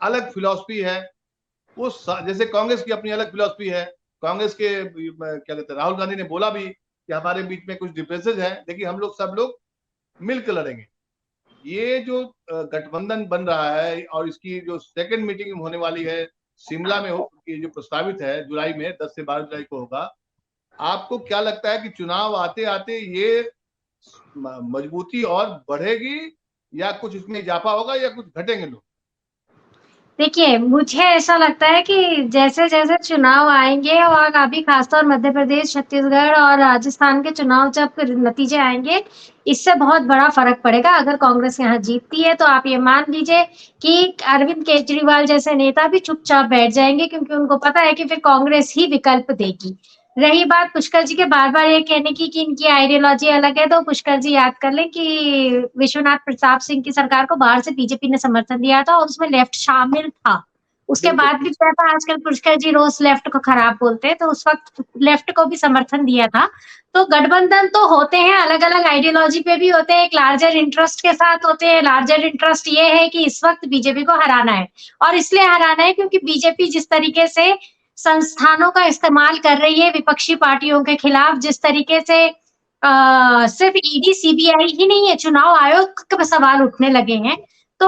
Speaker 1: अलग फिलॉसफी है। वो जैसे कांग्रेस की अपनी अलग फिलॉसफी है। कांग्रेस के क्या कहते हैं, राहुल गांधी ने बोला भी कि हमारे बीच में कुछ डिफरेंसेज है, लेकिन हम लोग सब लोग मिलकर लड़ेंगे। ये जो गठबंधन बन रहा है और इसकी जो सेकंड मीटिंग होने वाली है शिमला में, ये जो प्रस्तावित है जुलाई में 10 से 12 जुलाई को होगा, आपको क्या लगता है कि चुनाव आते आते ये मजबूती और बढ़ेगी या कुछ इसमें इजाफा होगा या कुछ घटेंगे लोग?
Speaker 2: देखिए, मुझे ऐसा लगता है कि जैसे जैसे चुनाव आएंगे और अभी खासतौर मध्य प्रदेश, छत्तीसगढ़ और राजस्थान के चुनाव जब नतीजे आएंगे, इससे बहुत बड़ा फर्क पड़ेगा। अगर कांग्रेस यहाँ जीतती है तो आप ये मान लीजिए कि अरविंद केजरीवाल जैसे नेता भी चुपचाप बैठ जाएंगे, क्योंकि उनको पता है कि फिर कांग्रेस ही विकल्प देगी। रही बात पुष्कर जी के बार बार ये कहने की कि इनकी आइडियोलॉजी अलग है, तो पुष्कर जी याद कर लें कि विश्वनाथ प्रताप सिंह की सरकार को बाहर से बीजेपी ने समर्थन दिया था और उसमें लेफ्ट शामिल था। उसके बाद भी क्या था, आजकल पुष्कर जी रोज लेफ्ट को खराब बोलते हैं, तो उस वक्त लेफ्ट को भी समर्थन दिया था। तो गठबंधन तो होते हैं, अलग अलग आइडियोलॉजी पे भी होते हैं, एक लार्जर इंटरेस्ट के साथ होते हैं। लार्जर इंटरेस्ट ये है कि इस वक्त बीजेपी को हराना है, और इसलिए हराना है क्योंकि बीजेपी जिस तरीके से संस्थानों का इस्तेमाल कर रही है विपक्षी पार्टियों के खिलाफ, जिस तरीके से सिर्फ ईडी सीबीआई ही नहीं है, चुनाव आयोग के सवाल उठने लगे हैं। तो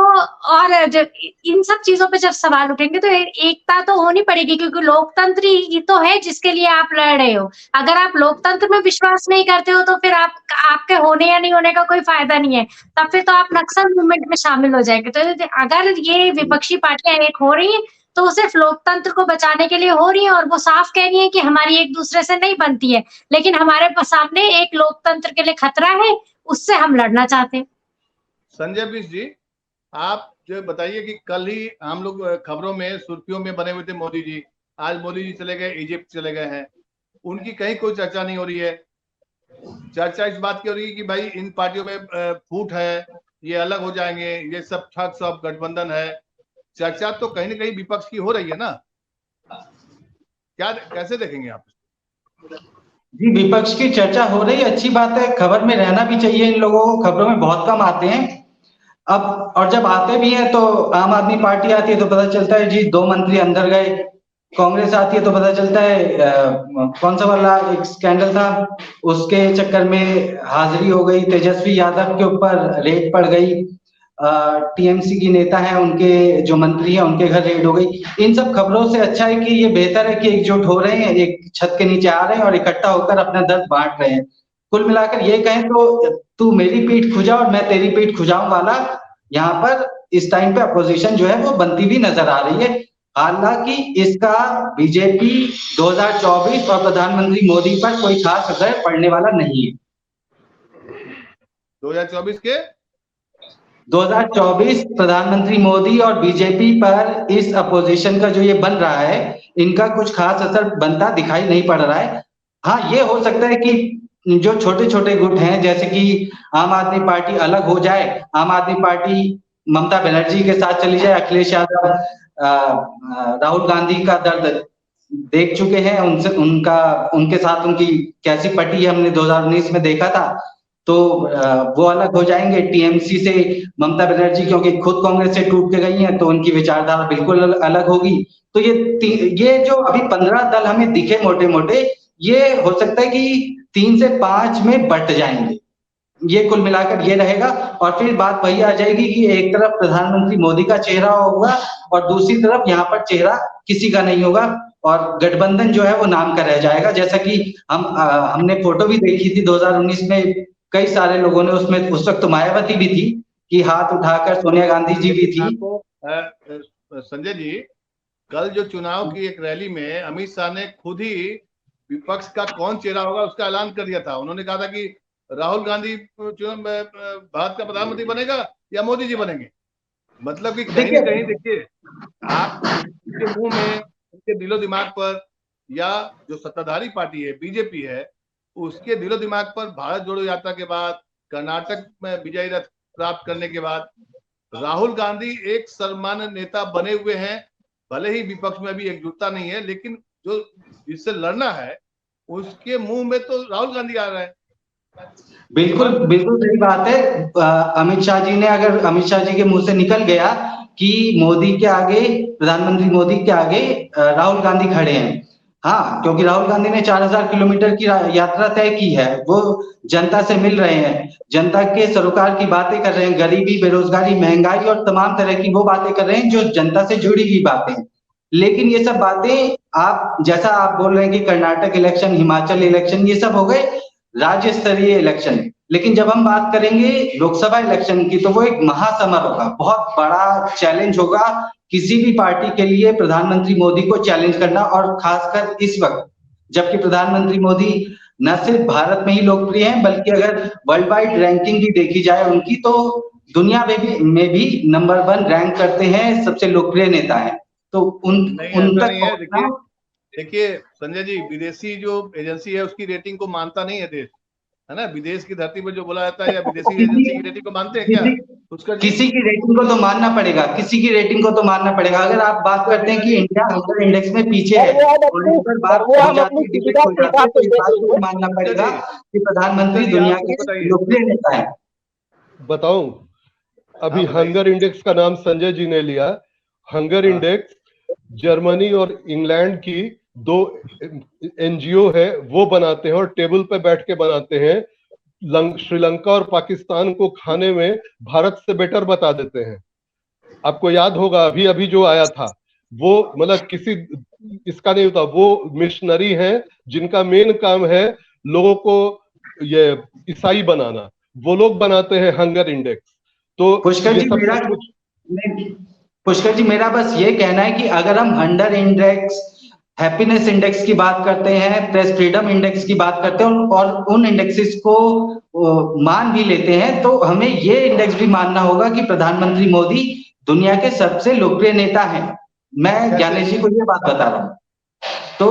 Speaker 2: और इन सब चीजों पे जब सवाल उठेंगे तो एकता तो होनी पड़ेगी, क्योंकि लोकतंत्र ही तो है जिसके लिए आप लड़ रहे हो। अगर आप लोकतंत्र में विश्वास नहीं करते हो तो फिर आपके होने या नहीं होने का कोई फायदा नहीं है, तब फिर तो आप नक्सल मूवमेंट में शामिल हो जाएंगे। तो अगर ये विपक्षी पार्टियां एक हो रही है तो वो सिर्फ लोकतंत्र को बचाने के लिए हो रही है, और वो साफ कह रही है कि हमारी एक दूसरे से नहीं बनती है, लेकिन हमारे सामने एक लोकतंत्र के लिए खतरा है, उससे हम लड़ना चाहते हैं।
Speaker 1: संजय बिष्ट जी, आप जो बताइए कि कल ही हम लोग खबरों में सुर्खियों में बने हुए थे मोदी जी, आज मोदी जी चले गए, इजिप्ट चले गए हैं, उनकी कहीं कोई चर्चा नहीं हो रही है। चर्चा इस बात की हो रही है कि भाई इन पार्टियों में फूट है, ये अलग हो जाएंगे, ये सब ठग सब गठबंधन है। चर्चा तो कहीं ना कहीं विपक्ष की हो रही है ना, क्या कैसे देखेंगे आप?
Speaker 4: जी, विपक्ष की चर्चा हो रही है, अच्छी बात है, खबर में रहना भी चाहिए इन लोगों को, खबरों में बहुत कम आते हैं अब, और जब आते भी हैं तो आम आदमी पार्टी आती है तो पता चलता है जी 2 मंत्री अंदर गए, कांग्रेस आती है तो पता चलता है कौन सा वाला एक स्कैंडल था, उसके चक्कर में हाजिरी हो गई, तेजस्वी यादव के ऊपर रेड पड़ गई, टीएमसी की नेता है उनके जो मंत्री हैं उनके घर रेड हो गई। इन सब खबरों से अच्छा है कि ये बेहतर है कि एकजुट हो रहे हैं, एक छत के नीचे आ रहे हैं और इकट्ठा होकर अपना दर्द बांट रहे हैं। कुल मिलाकर ये कहें तो तू मेरी पीठ खुजा और मैं तेरी पीठ खुजाऊं वाला यहाँ पर इस टाइम पे अपोजिशन जो है वो बनती भी नजर आ रही है। हालांकि इसका बीजेपी 2024 और प्रधानमंत्री मोदी पर कोई खास असर पड़ने वाला नहीं है। 2024 प्रधानमंत्री मोदी और बीजेपी पर इस अपोजिशन का जो ये बन रहा है, इनका कुछ खास असर बनता दिखाई नहीं पड़ रहा है। हाँ, ये हो सकता है कि जो छोटे छोटे गुट हैं, जैसे कि आम आदमी पार्टी अलग हो जाए, आम आदमी पार्टी ममता बनर्जी के साथ चली जाए, अखिलेश यादव राहुल गांधी का दर्द देख चुके हैं, उनके साथ उनकी कैसी पटी है हमने 2019 में देखा था, तो वो अलग हो जाएंगे। टीएमसी से ममता बनर्जी क्योंकि खुद कांग्रेस से टूट के गई हैं तो उनकी विचारधारा बिल्कुल अलग होगी। तो ये जो अभी 15 दल हमें दिखे मोटे मोटे, ये हो सकता है कि 3 से 5 में बट जाएंगे। ये कुल मिलाकर ये रहेगा, और फिर बात वही आ जाएगी कि एक तरफ प्रधानमंत्री मोदी का चेहरा होगा और दूसरी तरफ यहाँ पर चेहरा किसी का नहीं होगा, और गठबंधन जो है वो नाम का रह जाएगा। जैसा कि हमने फोटो भी देखी थी 2019 में, कई सारे लोगों ने उसमें, उस वक्त तो मायावती भी थी कि हाथ उठाकर, सोनिया गांधी जी भी थी।
Speaker 1: संजय जी, कल जो चुनाव की एक रैली में अमित शाह ने खुद ही विपक्ष का कौन चेहरा होगा उसका ऐलान कर दिया था। उन्होंने कहा था कि राहुल गांधी भारत का प्रधानमंत्री बनेगा या मोदी जी बनेंगे। मतलब कि कहीं ना कहीं देखिए, आप उनके मुंह में, उनके दिलो दिमाग पर, या जो सत्ताधारी पार्टी है बीजेपी है, उसके दिलो दिमाग पर भारत जोड़ो यात्रा के बाद, कर्नाटक में विजय रथ प्राप्त करने के बाद राहुल गांधी एक सर्वमान्य नेता बने हुए हैं। भले ही विपक्ष में अभी एकजुटता नहीं है, लेकिन जो इससे लड़ना है उसके मुंह में तो राहुल गांधी आ रहा है।
Speaker 4: बिल्कुल बिल्कुल सही बात है। अमित शाह जी ने, अगर अमित शाह जी के मुंह से निकल गया कि मोदी के आगे, प्रधानमंत्री मोदी के आगे राहुल गांधी खड़े हैं, हाँ, क्योंकि राहुल गांधी ने 4000 किलोमीटर की यात्रा तय की है, वो जनता से मिल रहे हैं, जनता के सरोकार की बातें कर रहे हैं, गरीबी, बेरोजगारी, महंगाई और तमाम तरह की वो बातें कर रहे हैं जो जनता से जुड़ी हुई बातें। लेकिन ये सब बातें, आप जैसा आप बोल रहे हैं कि कर्नाटक इलेक्शन, हिमाचल इलेक्शन, ये सब हो गए राज्य स्तरीय इलेक्शन, लेकिन जब हम बात करेंगे लोकसभा इलेक्शन की तो वो एक महासमर होगा, बहुत बड़ा चैलेंज होगा किसी भी पार्टी के लिए प्रधानमंत्री मोदी को चैलेंज करना, और खासकर इस वक्त जबकि प्रधानमंत्री मोदी न सिर्फ भारत में ही लोकप्रिय हैं, बल्कि अगर वर्ल्ड वाइड रैंकिंग भी देखी जाए उनकी, तो दुनिया में भी नंबर 1 रैंक करते हैं, सबसे लोकप्रिय नेता है। तो उन तक
Speaker 1: देखिए संजय जी, विदेशी जो एजेंसी है उसकी रेटिंग को मानता नहीं है देश। है ना, विदेश की धरती पर जो बोला जाता है, या विदेशी एजेंसी की रेटिंग को मानते हैं क्या उसका?
Speaker 4: किसी की रेटिंग को तो मानना पड़ेगा, किसी की रेटिंग को तो मानना पड़ेगा। अगर आप बात करते हैं कि इंडिया हंगर इंडेक्स में पीछे है और इस पर बात हो जाती है, डिबेट हो जाती है, तो इस बात को मानना पड़ेगा कि प्रधानमंत्री दुनिया के लोकप्रिय नेता है।
Speaker 5: बताऊं, अभी हंगर इंडेक्स का नाम संजय जी ने लिया। हंगर इंडेक्स जर्मनी और इंग्लैंड की 2 एनजीओ है, वो बनाते हैं और टेबल पे बैठ के बनाते हैं। श्रीलंका और पाकिस्तान को खाने में भारत से बेटर बता देते हैं। आपको याद होगा अभी अभी जो आया था वो, मतलब किसी इसका नहीं होता, वो मिशनरी है जिनका मेन काम है लोगों को ये ईसाई बनाना, वो लोग बनाते हैं हंगर इंडेक्स। तो
Speaker 4: पुष्कर जी मेरा बस ये कहना है कि अगर हम हंगर इंडेक्स, हैप्पीनेस इंडेक्स की बात करते हैं, प्रेस फ्रीडम इंडेक्स की बात करते हैं और उन इंडेक्सेस को मान भी लेते हैं, तो हमें ये इंडेक्स भी मानना होगा कि प्रधानमंत्री मोदी दुनिया के सबसे लोकप्रिय नेता हैं। मैं ज्ञानेश जी को ये बात बता रहा हूँ। तो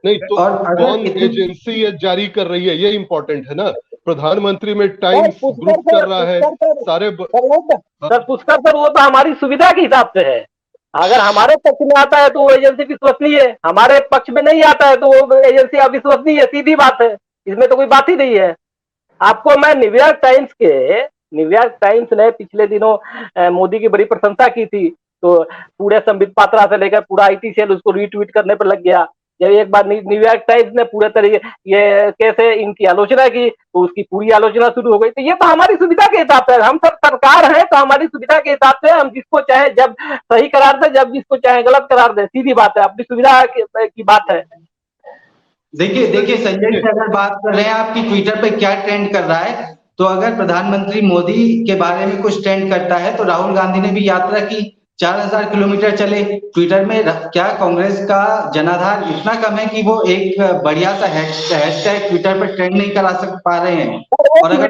Speaker 5: नहीं तो कौन एजेंसी ये जारी कर रही है, ये इंपॉर्टेंट है ना। प्रधानमंत्री में टाइम्स ग्रुप कर रहा है सारे
Speaker 3: सर पुष्कर सर, वो तो हमारी सुविधा के हिसाब से है। अगर हमारे पक्ष में आता है तो वो एजेंसी विश्वसनीय है, हमारे पक्ष में नहीं आता है तो वो एजेंसी अविश्वसनीय है, सीधी बात है, इसमें तो कोई बात ही नहीं है। आपको मैं न्यूयॉर्क टाइम्स ने पिछले दिनों मोदी की बड़ी प्रशंसा की थी, तो पूरे संबित पात्रा से लेकर पूरा IT सेल उसको रीट्वीट करने पर लग गया। जब एक बार न्यूयॉर्क टाइम्स ने पूरे तरीके ये कैसे इनकी आलोचना की तो उसकी पूरी आलोचना शुरू हो गई। तो ये तो हमारी सुविधा के हिसाब से, हम सब सरकार है तो हमारी सुविधा के हिसाब से हम जिसको चाहे जब सही करार दे, जब जिसको चाहे गलत करार दे, सीधी बात है, अपनी सुविधा की बात है।
Speaker 4: देखिए संजय जी, अगर बात कर रहे हैं आपकी ट्विटर पे क्या ट्रेंड कर रहा है, तो अगर प्रधानमंत्री मोदी के बारे में कुछ ट्रेंड करता है तो राहुल गांधी ने भी यात्रा की, 4000 किलोमीटर चले। ट्विटर में क्या कांग्रेस का जनाधार इतना कम है कि वो एक बढ़िया सा हैशटैग ट्विटर पर ट्रेंड नहीं करा पा रहे हैं? और अगर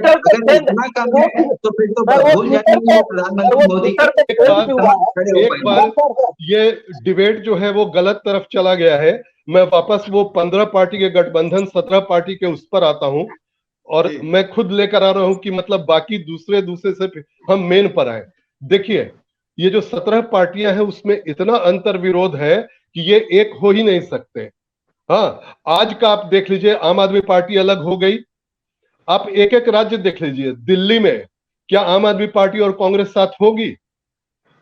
Speaker 4: इतना कम है तो फिर तो भूल जाएंगे प्रधानमंत्री मोदी।
Speaker 5: एक बार ये डिबेट जो है वो गलत तरफ चला गया है। मैं वापस वो 15 पार्टी के गठबंधन 17 पार्टी के उस पर आता हूं और मैं खुद लेकर आ रहा हूं कि मतलब बाकी दूसरे से हम मेन पर आए। देखिए, ये जो 17 पार्टियां हैं उसमें इतना अंतर विरोध है कि ये एक हो ही नहीं सकते। हाँ, आज का आप देख लीजिए, आम आदमी पार्टी अलग हो गई। आप एक एक राज्य देख लीजिए, दिल्ली में क्या आम आदमी पार्टी और कांग्रेस साथ होगी?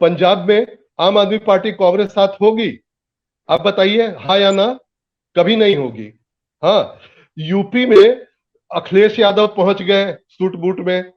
Speaker 5: पंजाब में आम आदमी पार्टी कांग्रेस साथ होगी? आप बताइए, हाँ या ना? कभी नहीं होगी। हाँ, यूपी में अखिलेश यादव पहुंच गए सूट बूट में,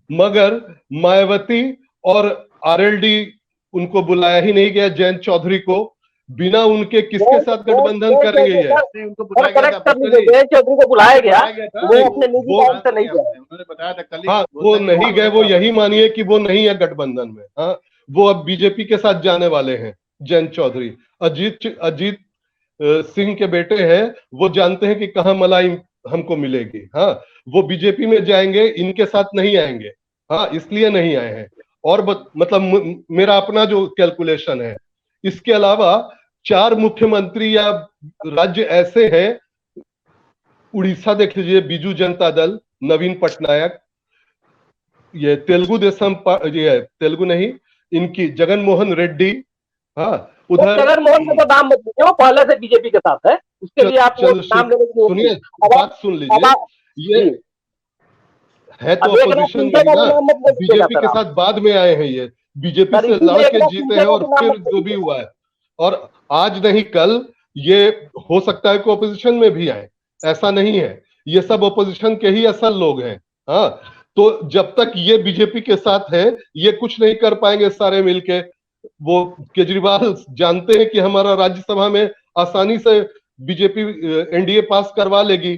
Speaker 5: मगर मायावती और आरएलडी उनको बुलाया ही नहीं गया, जयंत चौधरी को। बिना उनके किसके साथ गठबंधन करेंगे?
Speaker 1: उनको बुलाया गया था,
Speaker 3: जयंत चौधरी को बुलाया गया, वो अपने निजी
Speaker 1: काम
Speaker 3: से नहीं गए,
Speaker 1: उन्होंने बताया था कल।
Speaker 5: हाँ, वो नहीं गए, वो यही मानिए कि वो नहीं है गठबंधन में। हाँ, वो अब बीजेपी के साथ जाने वाले हैं। जयंत चौधरी अजीत सिंह के बेटे हैं, वो जानते हैं कि कहाँ मलाई हमको मिलेगी। हाँ, वो बीजेपी में जाएंगे, इनके साथ नहीं आएंगे। हाँ, इसलिए नहीं आए हैं। और मतलब मेरा अपना जो कैलकुलेशन है, इसके अलावा 4 मुख्यमंत्री या राज्य ऐसे हैं, उड़ीसा देख लीजिए, बीजू जनता दल, नवीन पटनायक, ये तेलुगु नहीं, इनकी जगनमोहन रेड्डी। हाँ, उधर
Speaker 3: जगनमोहन का नाम मत लीजिए, वो पहले से बीजेपी के साथ है, उसके लिए आप नाम लेने की
Speaker 5: सुनिए, बात सुन लीजिए, ये है तो अपोजिशन में ना, बीजेपी के साथ बाद में आए हैं। ये बीजेपी से लड़ के जीते हैं और फिर जो भी हुआ है, और आज नहीं कल ये हो सकता है कि ऑपोजिशन में भी आए, ऐसा नहीं है। ये सब ऑपोजिशन के ही असल लोग हैं। हाँ, तो जब तक ये बीजेपी के साथ है, ये कुछ नहीं कर पाएंगे सारे मिलके। वो केजरीवाल जानते हैं कि हमारा राज्यसभा में आसानी से बीजेपी एनडीए पास करवा लेगी,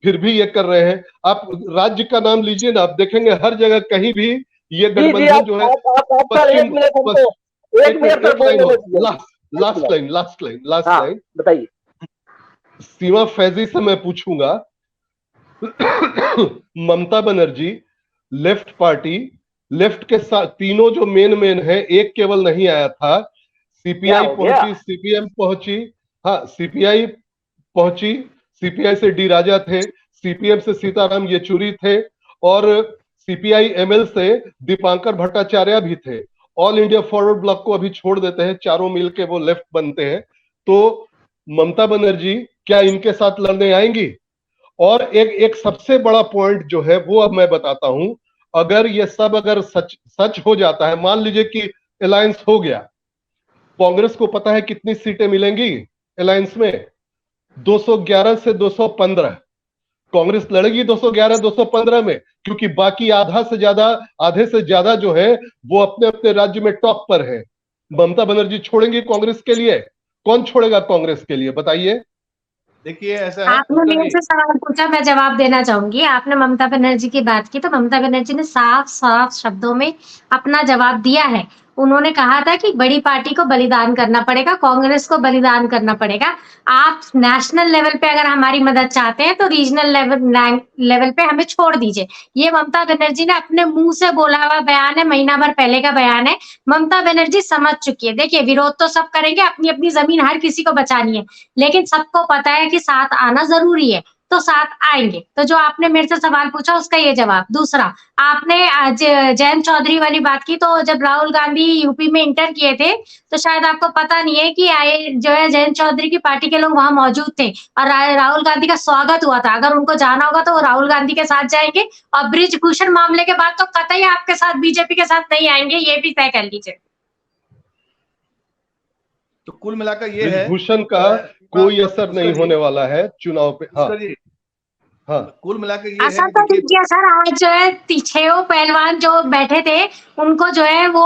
Speaker 5: फिर भी ये कर रहे हैं। आप राज्य का नाम लीजिए ना, आप देखेंगे हर जगह कहीं भी ये गठबंधन जो है, लास्ट लाइन
Speaker 3: बताइए।
Speaker 5: सीमा फैजी से मैं पूछूंगा, Mamata Banerjee left party, left के साथ तीनों जो मेन है, एक केवल नहीं आया था, सीपीआई पहुंची, सीपीएम पहुंची। हाँ, सीपीआई पहुंची, सीपीआई से डी राजा थे, सीपीएम से सीताराम येचुरी थे और सीपीआई एमएल से दीपांकर भट्टाचार्य भी थे। ऑल इंडिया फॉरवर्ड ब्लॉक को अभी छोड़ देते हैं, चारों मिलके वो लेफ्ट बनते हैं। तो ममता बनर्जी क्या इनके साथ लड़ने आएंगी? और एक सबसे बड़ा पॉइंट जो है वो अब मैं बताता हूं, अगर ये सब अगर सच हो जाता है, मान लीजिए कि अलायंस हो गया, कांग्रेस को पता है कितनी सीटें मिलेंगी अलायंस में? 211 से 215। कांग्रेस लड़ेगी 211 215 में, क्योंकि बाकी आधे से ज्यादा जो है वो अपने अपने राज्य में टॉप पर है। ममता बनर्जी छोड़ेंगी कांग्रेस के लिए? कौन छोड़ेगा कांग्रेस के लिए, बताइए?
Speaker 1: देखिए ऐसा है,
Speaker 2: आपने मेरे से सवाल पूछा, मैं जवाब देना चाहूंगी। आपने ममता बनर्जी की बात की, तो ममता बनर्जी ने साफ साफ शब्दों में अपना जवाब दिया है। उन्होंने कहा था कि बड़ी पार्टी को बलिदान करना पड़ेगा, कांग्रेस को बलिदान करना पड़ेगा। आप नेशनल लेवल पे अगर हमारी मदद चाहते हैं तो रीजनल लेवल पे हमें छोड़ दीजिए। ये ममता बनर्जी ने अपने मुंह से बोला हुआ बयान है, महीना भर पहले का बयान है। ममता बनर्जी समझ चुकी है। देखिए, विरोध तो सब करेंगे, अपनी अपनी जमीन हर किसी को बचानी है, लेकिन सबको पता है कि साथ आना जरूरी है, तो साथ आएंगे। तो जो आपने मेरे से सवाल पूछा उसका ये जवाब। दूसरा, आपने आज जयंत चौधरी वाली बात की, तो जब राहुल गांधी यूपी में इंटर किए थे तो शायद आपको पता नहीं है कि आए जो है जयंत चौधरी की पार्टी के लोग वहां मौजूद थे और राहुल गांधी का स्वागत हुआ था। अगर उनको जाना होगा तो वो राहुल गांधी के साथ जाएंगे, और ब्रिजभूषण मामले के बाद तो कतई आपके साथ बीजेपी के साथ नहीं आएंगे, ये भी तय कर लीजिए।
Speaker 1: तो कुल मिलाकर ये है,
Speaker 5: भूषण का कोई असर नहीं होने वाला है चुनाव पे। हाँ,
Speaker 1: कुल मिलाकर ये
Speaker 2: असर
Speaker 1: है
Speaker 2: तो नहीं किया सर। आज जो है छह पहलवान जो बैठे थे उनको जो है वो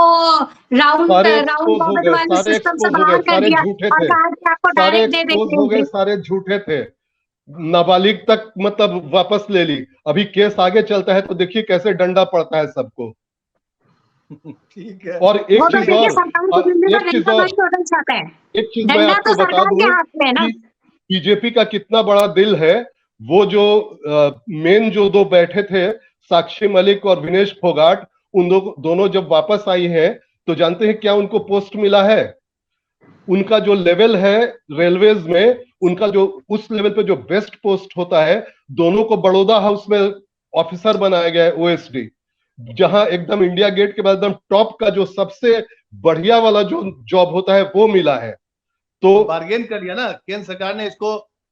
Speaker 2: राउंड वाले सिस्टम से बाहर कर दिया और कहा कि आपको डायरेक्ट दे देंगे।
Speaker 5: सारे झूठे थे। नाबालिग तक मतलब वापस ले ली। अभी केस आगे चलता है तो देखिए कैसे डंडा पड़ता है सबको।
Speaker 1: ठीक है।
Speaker 5: और एक चीज मैं आपको बता दूं, बीजेपी का कितना बड़ा दिल है। वो जो मेन जो दो बैठे थे, साक्षी मलिक और विनेश फोगाट, उन दोनों जब वापस आई हैं तो जानते हैं क्या उनको पोस्ट मिला है? उनका जो लेवल है रेलवेज में, उनका जो उस लेवल पे जो बेस्ट पोस्ट होता है, दोनों को बड़ौदा हाउस में ऑफिसर बनाया गया है, ओएसडी, जहां एकदम इंडिया गेट के बाद एकदम टॉप का जो सबसे बढ़िया वाला जो जॉब होता है वो मिला है। तो
Speaker 1: बार्गेन कर लिया ना केंद्र सरकार ने,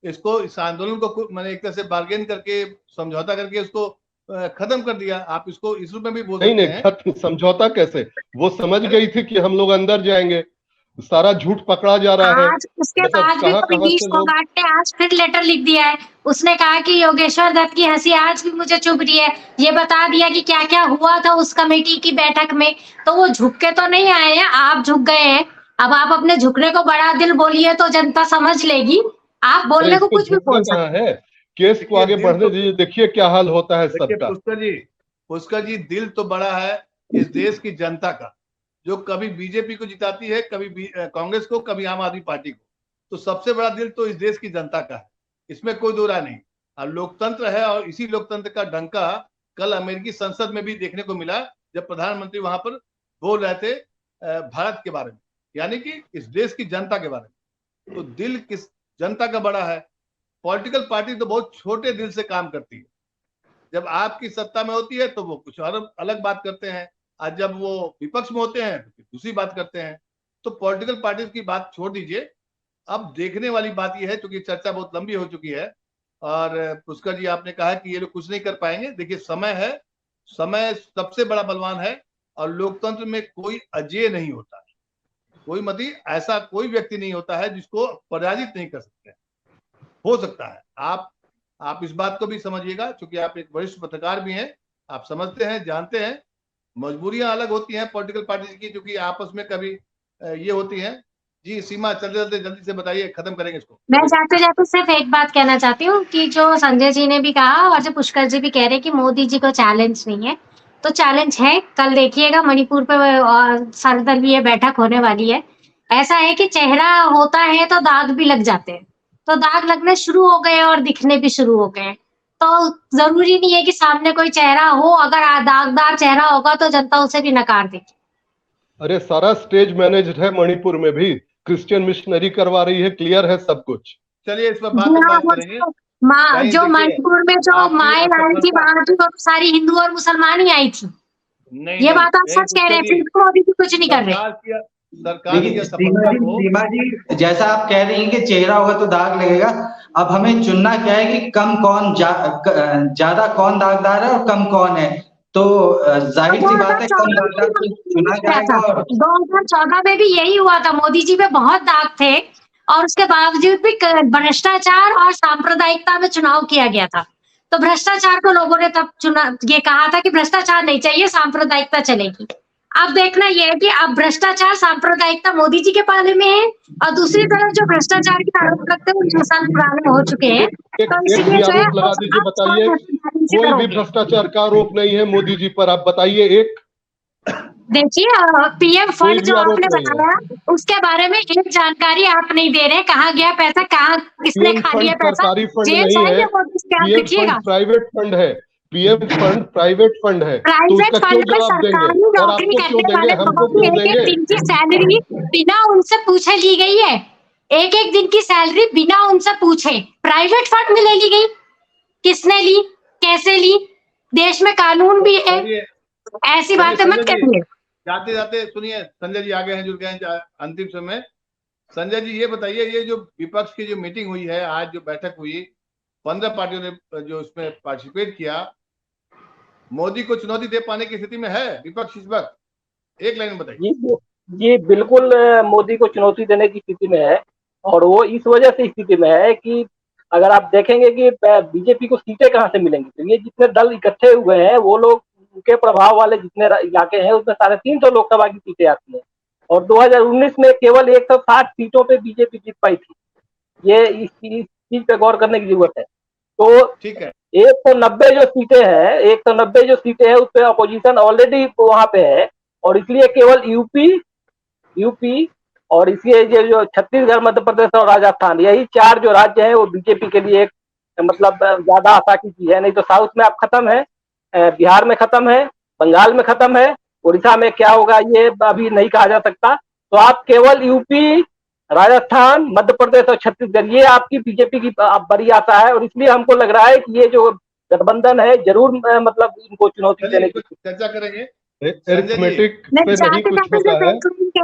Speaker 1: इसको इस आंदोलन को मैंने एक तरह से बार्गेन करके, समझौता करके इसको खत्म कर दिया। आप इसको इस रूप में भी बोल सकते हैं।
Speaker 5: नहीं, समझौता कैसे? वो समझ गई थी कि हम लोग अंदर जाएंगे, सारा झूठ पकड़ा जा रहा है।
Speaker 2: आज उसके बाद भी तो विनेश फोगाट ने आज फिर लेटर लिख दिया है। उसने कहा कि योगेश्वर दत्त की हंसी आज भी मुझे चुभ रही है। ये बता दिया कि क्या क्या हुआ था उस कमेटी की बैठक में। तो वो झुक के तो नहीं आए हैं, आप झुक गए हैं। अब आप अपने झुकने को बड़ा दिल बोलिए तो जनता समझ लेगी। आप बोलने को कुछ भी बोल सकते
Speaker 5: हैं। केस को आगे बढ़ने दीजिए, देखिए क्या हाल होता है सबका।
Speaker 1: पुष्कर जी, दिल तो बड़ा है इस देश की जनता का, जो कभी बीजेपी को जिताती है, कभी कांग्रेस को, कभी आम आदमी पार्टी को। तो सबसे बड़ा दिल तो इस देश की जनता का है, इसमें कोई दो राय नहीं। अब लोकतंत्र है और इसी लोकतंत्र का डंका कल अमेरिकी संसद में भी देखने को मिला, जब प्रधानमंत्री वहां पर बोल रहे थे भारत के बारे में, यानी कि इस देश की जनता के बारे में। तो दिल किस जनता का बड़ा है। पॉलिटिकल पार्टी तो बहुत छोटे दिल से काम करती है। जब आपकी सत्ता में होती है तो वो कुछ और अलग बात करते हैं, आज जब वो विपक्ष में होते हैं तो दूसरी बात करते हैं। तो पॉलिटिकल पार्टी की बात छोड़ दीजिए। अब देखने वाली बात यह है, क्योंकि चर्चा बहुत लंबी हो चुकी है और पुष्कर जी आपने कहा कि ये लोग कुछ नहीं कर पाएंगे। देखिए समय है, समय सबसे बड़ा बलवान है और लोकतंत्र में कोई अजेय नहीं होता, कोई मतलब ऐसा कोई व्यक्ति नहीं होता है जिसको पराजित नहीं कर सकते। हो सकता है आप इस बात को भी समझिएगा, क्योंकि आप एक वरिष्ठ पत्रकार भी हैं, आप समझते हैं, जानते हैं। मजबूरियां अलग होती हैं पॉलिटिकल पार्टी की, क्योंकि आपस में कभी ये होती हैं। जी सीमा, जल्दी से बताइए, खत्म करेंगे इसको।
Speaker 2: मैं जाते जाते सिर्फ एक बात कहना चाहती हूँ कि जो संजय जी ने भी कहा और जो पुष्कर जी भी कह रहे हैं कि मोदी जी को चैलेंज नहीं है, तो चैलेंज है। कल देखिएगा मणिपुर पे सर्वदलीय बैठक होने वाली है। ऐसा है कि चेहरा होता है तो दाग भी लग जाते हैं, तो दाग लगने शुरू हो गए और दिखने भी शुरू हो गए। तो जरूरी नहीं है कि सामने कोई चेहरा हो, अगर दागदार चेहरा होगा तो जनता उसे भी नकार देगी।
Speaker 5: अरे सारा स्टेज मैनेज्ड है मणिपुर में भी, क्रिश्चियन मिशनरी करवा रही है, क्लियर है सब कुछ।
Speaker 1: चलिए इस पर बात करेंगे।
Speaker 2: जो मणिपुर में जो माएँ आई थी वहां की, वो सारी हिंदू और मुसलमान ही आई थी।
Speaker 1: नहीं,
Speaker 2: ये बात आप सच कह रहे हैं, फिर तो मोदी जी कुछ नहीं कर रहे।
Speaker 1: सरकार
Speaker 4: सीमा जी, जैसा आप कह रही हैं कि चेहरा होगा तो दाग लगेगा, अब हमें चुनना क्या है कि कम कौन ज्यादा कौन दागदार है और कम कौन है, तो जाहिर सी बात है कम दागदार को चुना जाएगा।
Speaker 2: 2014 में भी यही हुआ था, मोदी जी पे बहुत दाग थे और उसके बावजूद भी भ्रष्टाचार और सांप्रदायिकता में चुनाव किया गया था। तो भ्रष्टाचार को लोगों ने तब ये कहा था कि भ्रष्टाचार नहीं चाहिए, सांप्रदायिकता चलेगी। अब देखना ये है कि अब भ्रष्टाचार सांप्रदायिकता मोदी जी के पाले में है और दूसरी तरफ जो भ्रष्टाचार के आरोप लगते हैं 2 साल पुराने हो चुके हैं। तो
Speaker 5: इसलिए जो है लगा दीजिए, बताइए कोई भी भ्रष्टाचार का आरोप नहीं है मोदी जी पर, आप बताइए एक।
Speaker 2: देखिए पीएम फंड जो आपने बताया उसके बारे में एक जानकारी आप नहीं दे रहे, कहाँ गया पैसा, कहाँ किसने खा लिया पैसा।
Speaker 5: सरकारी फंड नहीं है, पीएम फंड प्राइवेट फंड है, पीएम फंड प्राइवेट फंड है, तो उसका क्यों जवाब देंगे और आपको क्यों देंगे, हमको क्यों देंगे?
Speaker 2: दिन की सैलरी बिना उनसे पूछे ली गई है, एक दिन की सैलरी बिना उनसे पूछे प्राइवेट फंड में ले ली गई। किसने ली, कैसे ली, देश में कानून भी है, ऐसी बातें मत करिए।
Speaker 1: जाते जाते सुनिए, संजय जी आगे हैं, जुड़ गए हैं अंतिम समय। संजय जी ये बताइए, ये जो विपक्ष की जो मीटिंग हुई है आज, जो बैठक हुई, 15 पार्टियों ने जो उसमें पार्टिसिपेट किया, मोदी को चुनौती दे पाने की स्थिति में है विपक्ष इस वक्त? एक लाइन में बताइए।
Speaker 3: जी बिल्कुल मोदी को चुनौती देने की स्थिति में है, और वो इस वजह से स्थिति में है कि अगर आप देखेंगे कि बीजेपी को सीटें कहाँ से मिलेंगी, तो ये जितने दल इकट्ठे हुए हैं वो लोग, उनके प्रभाव वाले जितने इलाके हैं उसमें 350 लोकसभा की सीटें आती हैं, और 2019 में केवल 160 सीटों पे बीजेपी जीत पाई थी। ये इस चीज पे गौर करने की जरूरत है। तो
Speaker 1: ठीक है,
Speaker 3: 190 जो सीटें हैं, 190 जो सीटें हैं उस पे अपोजिशन ऑलरेडी वहां पे है, और इसलिए केवल यूपी और इसलिए जो छत्तीसगढ़, मध्य प्रदेश और राजस्थान, यही 4 जो राज्य हैं वो बीजेपी के लिए एक मतलब ज्यादा आशा की चीज है। नहीं तो साउथ में आप खत्म है, बिहार में खत्म है, बंगाल में खत्म है, उड़ीसा में क्या होगा ये अभी नहीं कहा जा सकता। तो आप केवल यूपी, राजस्थान, मध्य प्रदेश और छत्तीसगढ़, ये आपकी बीजेपी की बड़ी आशा है, और इसलिए हमको लग रहा है कि ये जो गठबंधन है जरूर मतलब इनको चुनौती देने की
Speaker 1: चर्चा करेंगे।
Speaker 5: अरिथमेटिक पे नहीं कुछ होता है,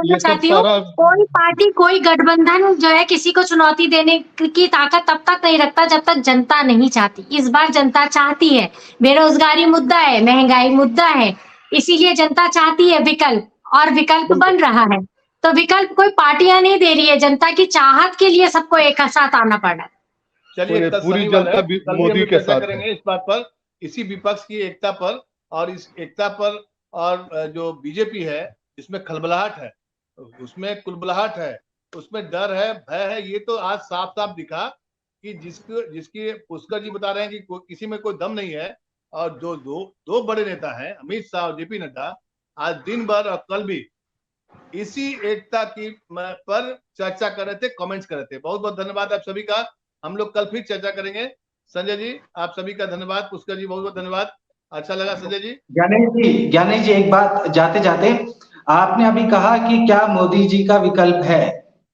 Speaker 5: ये सब सारा
Speaker 2: कोई पार्टी, कोई गठबंधन जो है किसी को चुनौती देने की ताकत तब तक नहीं रखता जब तक जनता नहीं चाहती। इस बार जनता चाहती है, बेरोजगारी मुद्दा है, महंगाई मुद्दा है, इसीलिए जनता चाहती है विकल्प, और विकल्प बन रहा है। तो विकल्प कोई पार्टियां नहीं दे रही है, जनता की चाहत के लिए सबको एक साथ आना पड़ रहा है।
Speaker 1: चलिए
Speaker 5: पूरी जनता मोदी के साथ
Speaker 1: करेंगे इस बात पर, इसी विपक्ष की एकता पर, और इस एकता पर, और जो बीजेपी है इसमें खलबलाहट है, उसमें कुलबलाहट है, उसमें डर है, भय है। ये तो आज साफ साफ दिखा कि जिसकी पुष्कर जी बता रहे हैं कि किसी में कोई दम नहीं है, और जो दो बड़े नेता हैं अमित शाह और जेपी नड्डा, आज दिन भर और कल भी इसी एकता की पर चर्चा कर रहे थे, कमेंट्स कर रहे थे। बहुत बहुत धन्यवाद आप सभी का, हम लोग कल फिर चर्चा करेंगे। संजय जी आप सभी का धन्यवाद, पुष्कर जी बहुत बहुत धन्यवाद, अच्छा लगा। संजय जी,
Speaker 4: ज्ञानेश जी एक बात जाते जाते, आपने अभी कहा कि क्या मोदी जी का विकल्प है,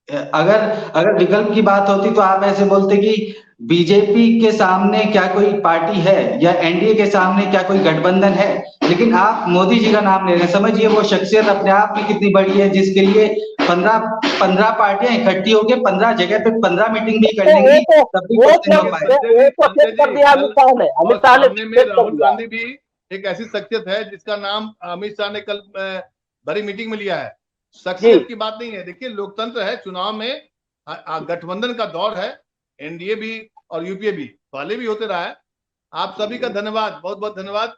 Speaker 4: अगर विकल्प की बात होती तो आप ऐसे बोलते कि बीजेपी के सामने क्या कोई पार्टी है, या एनडीए के सामने क्या कोई गठबंधन है, लेकिन आप मोदी जी का नाम ले रहे हैं। समझिए वो शख्सियत अपने आप में कितनी बड़ी है, जिसके लिए 15 पार्टियां इकट्ठी होकर 15 जगह पे 15 मीटिंग भी कर लेंगी, तब भी कुछ नहीं हो पाएगा।
Speaker 1: राहुल गांधी भी एक ऐसी शख्सियत है जिसका नाम अमित शाह ने कल बड़ी मीटिंग में लिया है। शख्सियत की बात नहीं है, देखिए लोकतंत्र है, चुनाव में गठबंधन का दौर है, एनडीए भी और यूपीए भी पहले भी होते रहा है। आप सभी का धन्यवाद, बहुत बहुत धन्यवाद।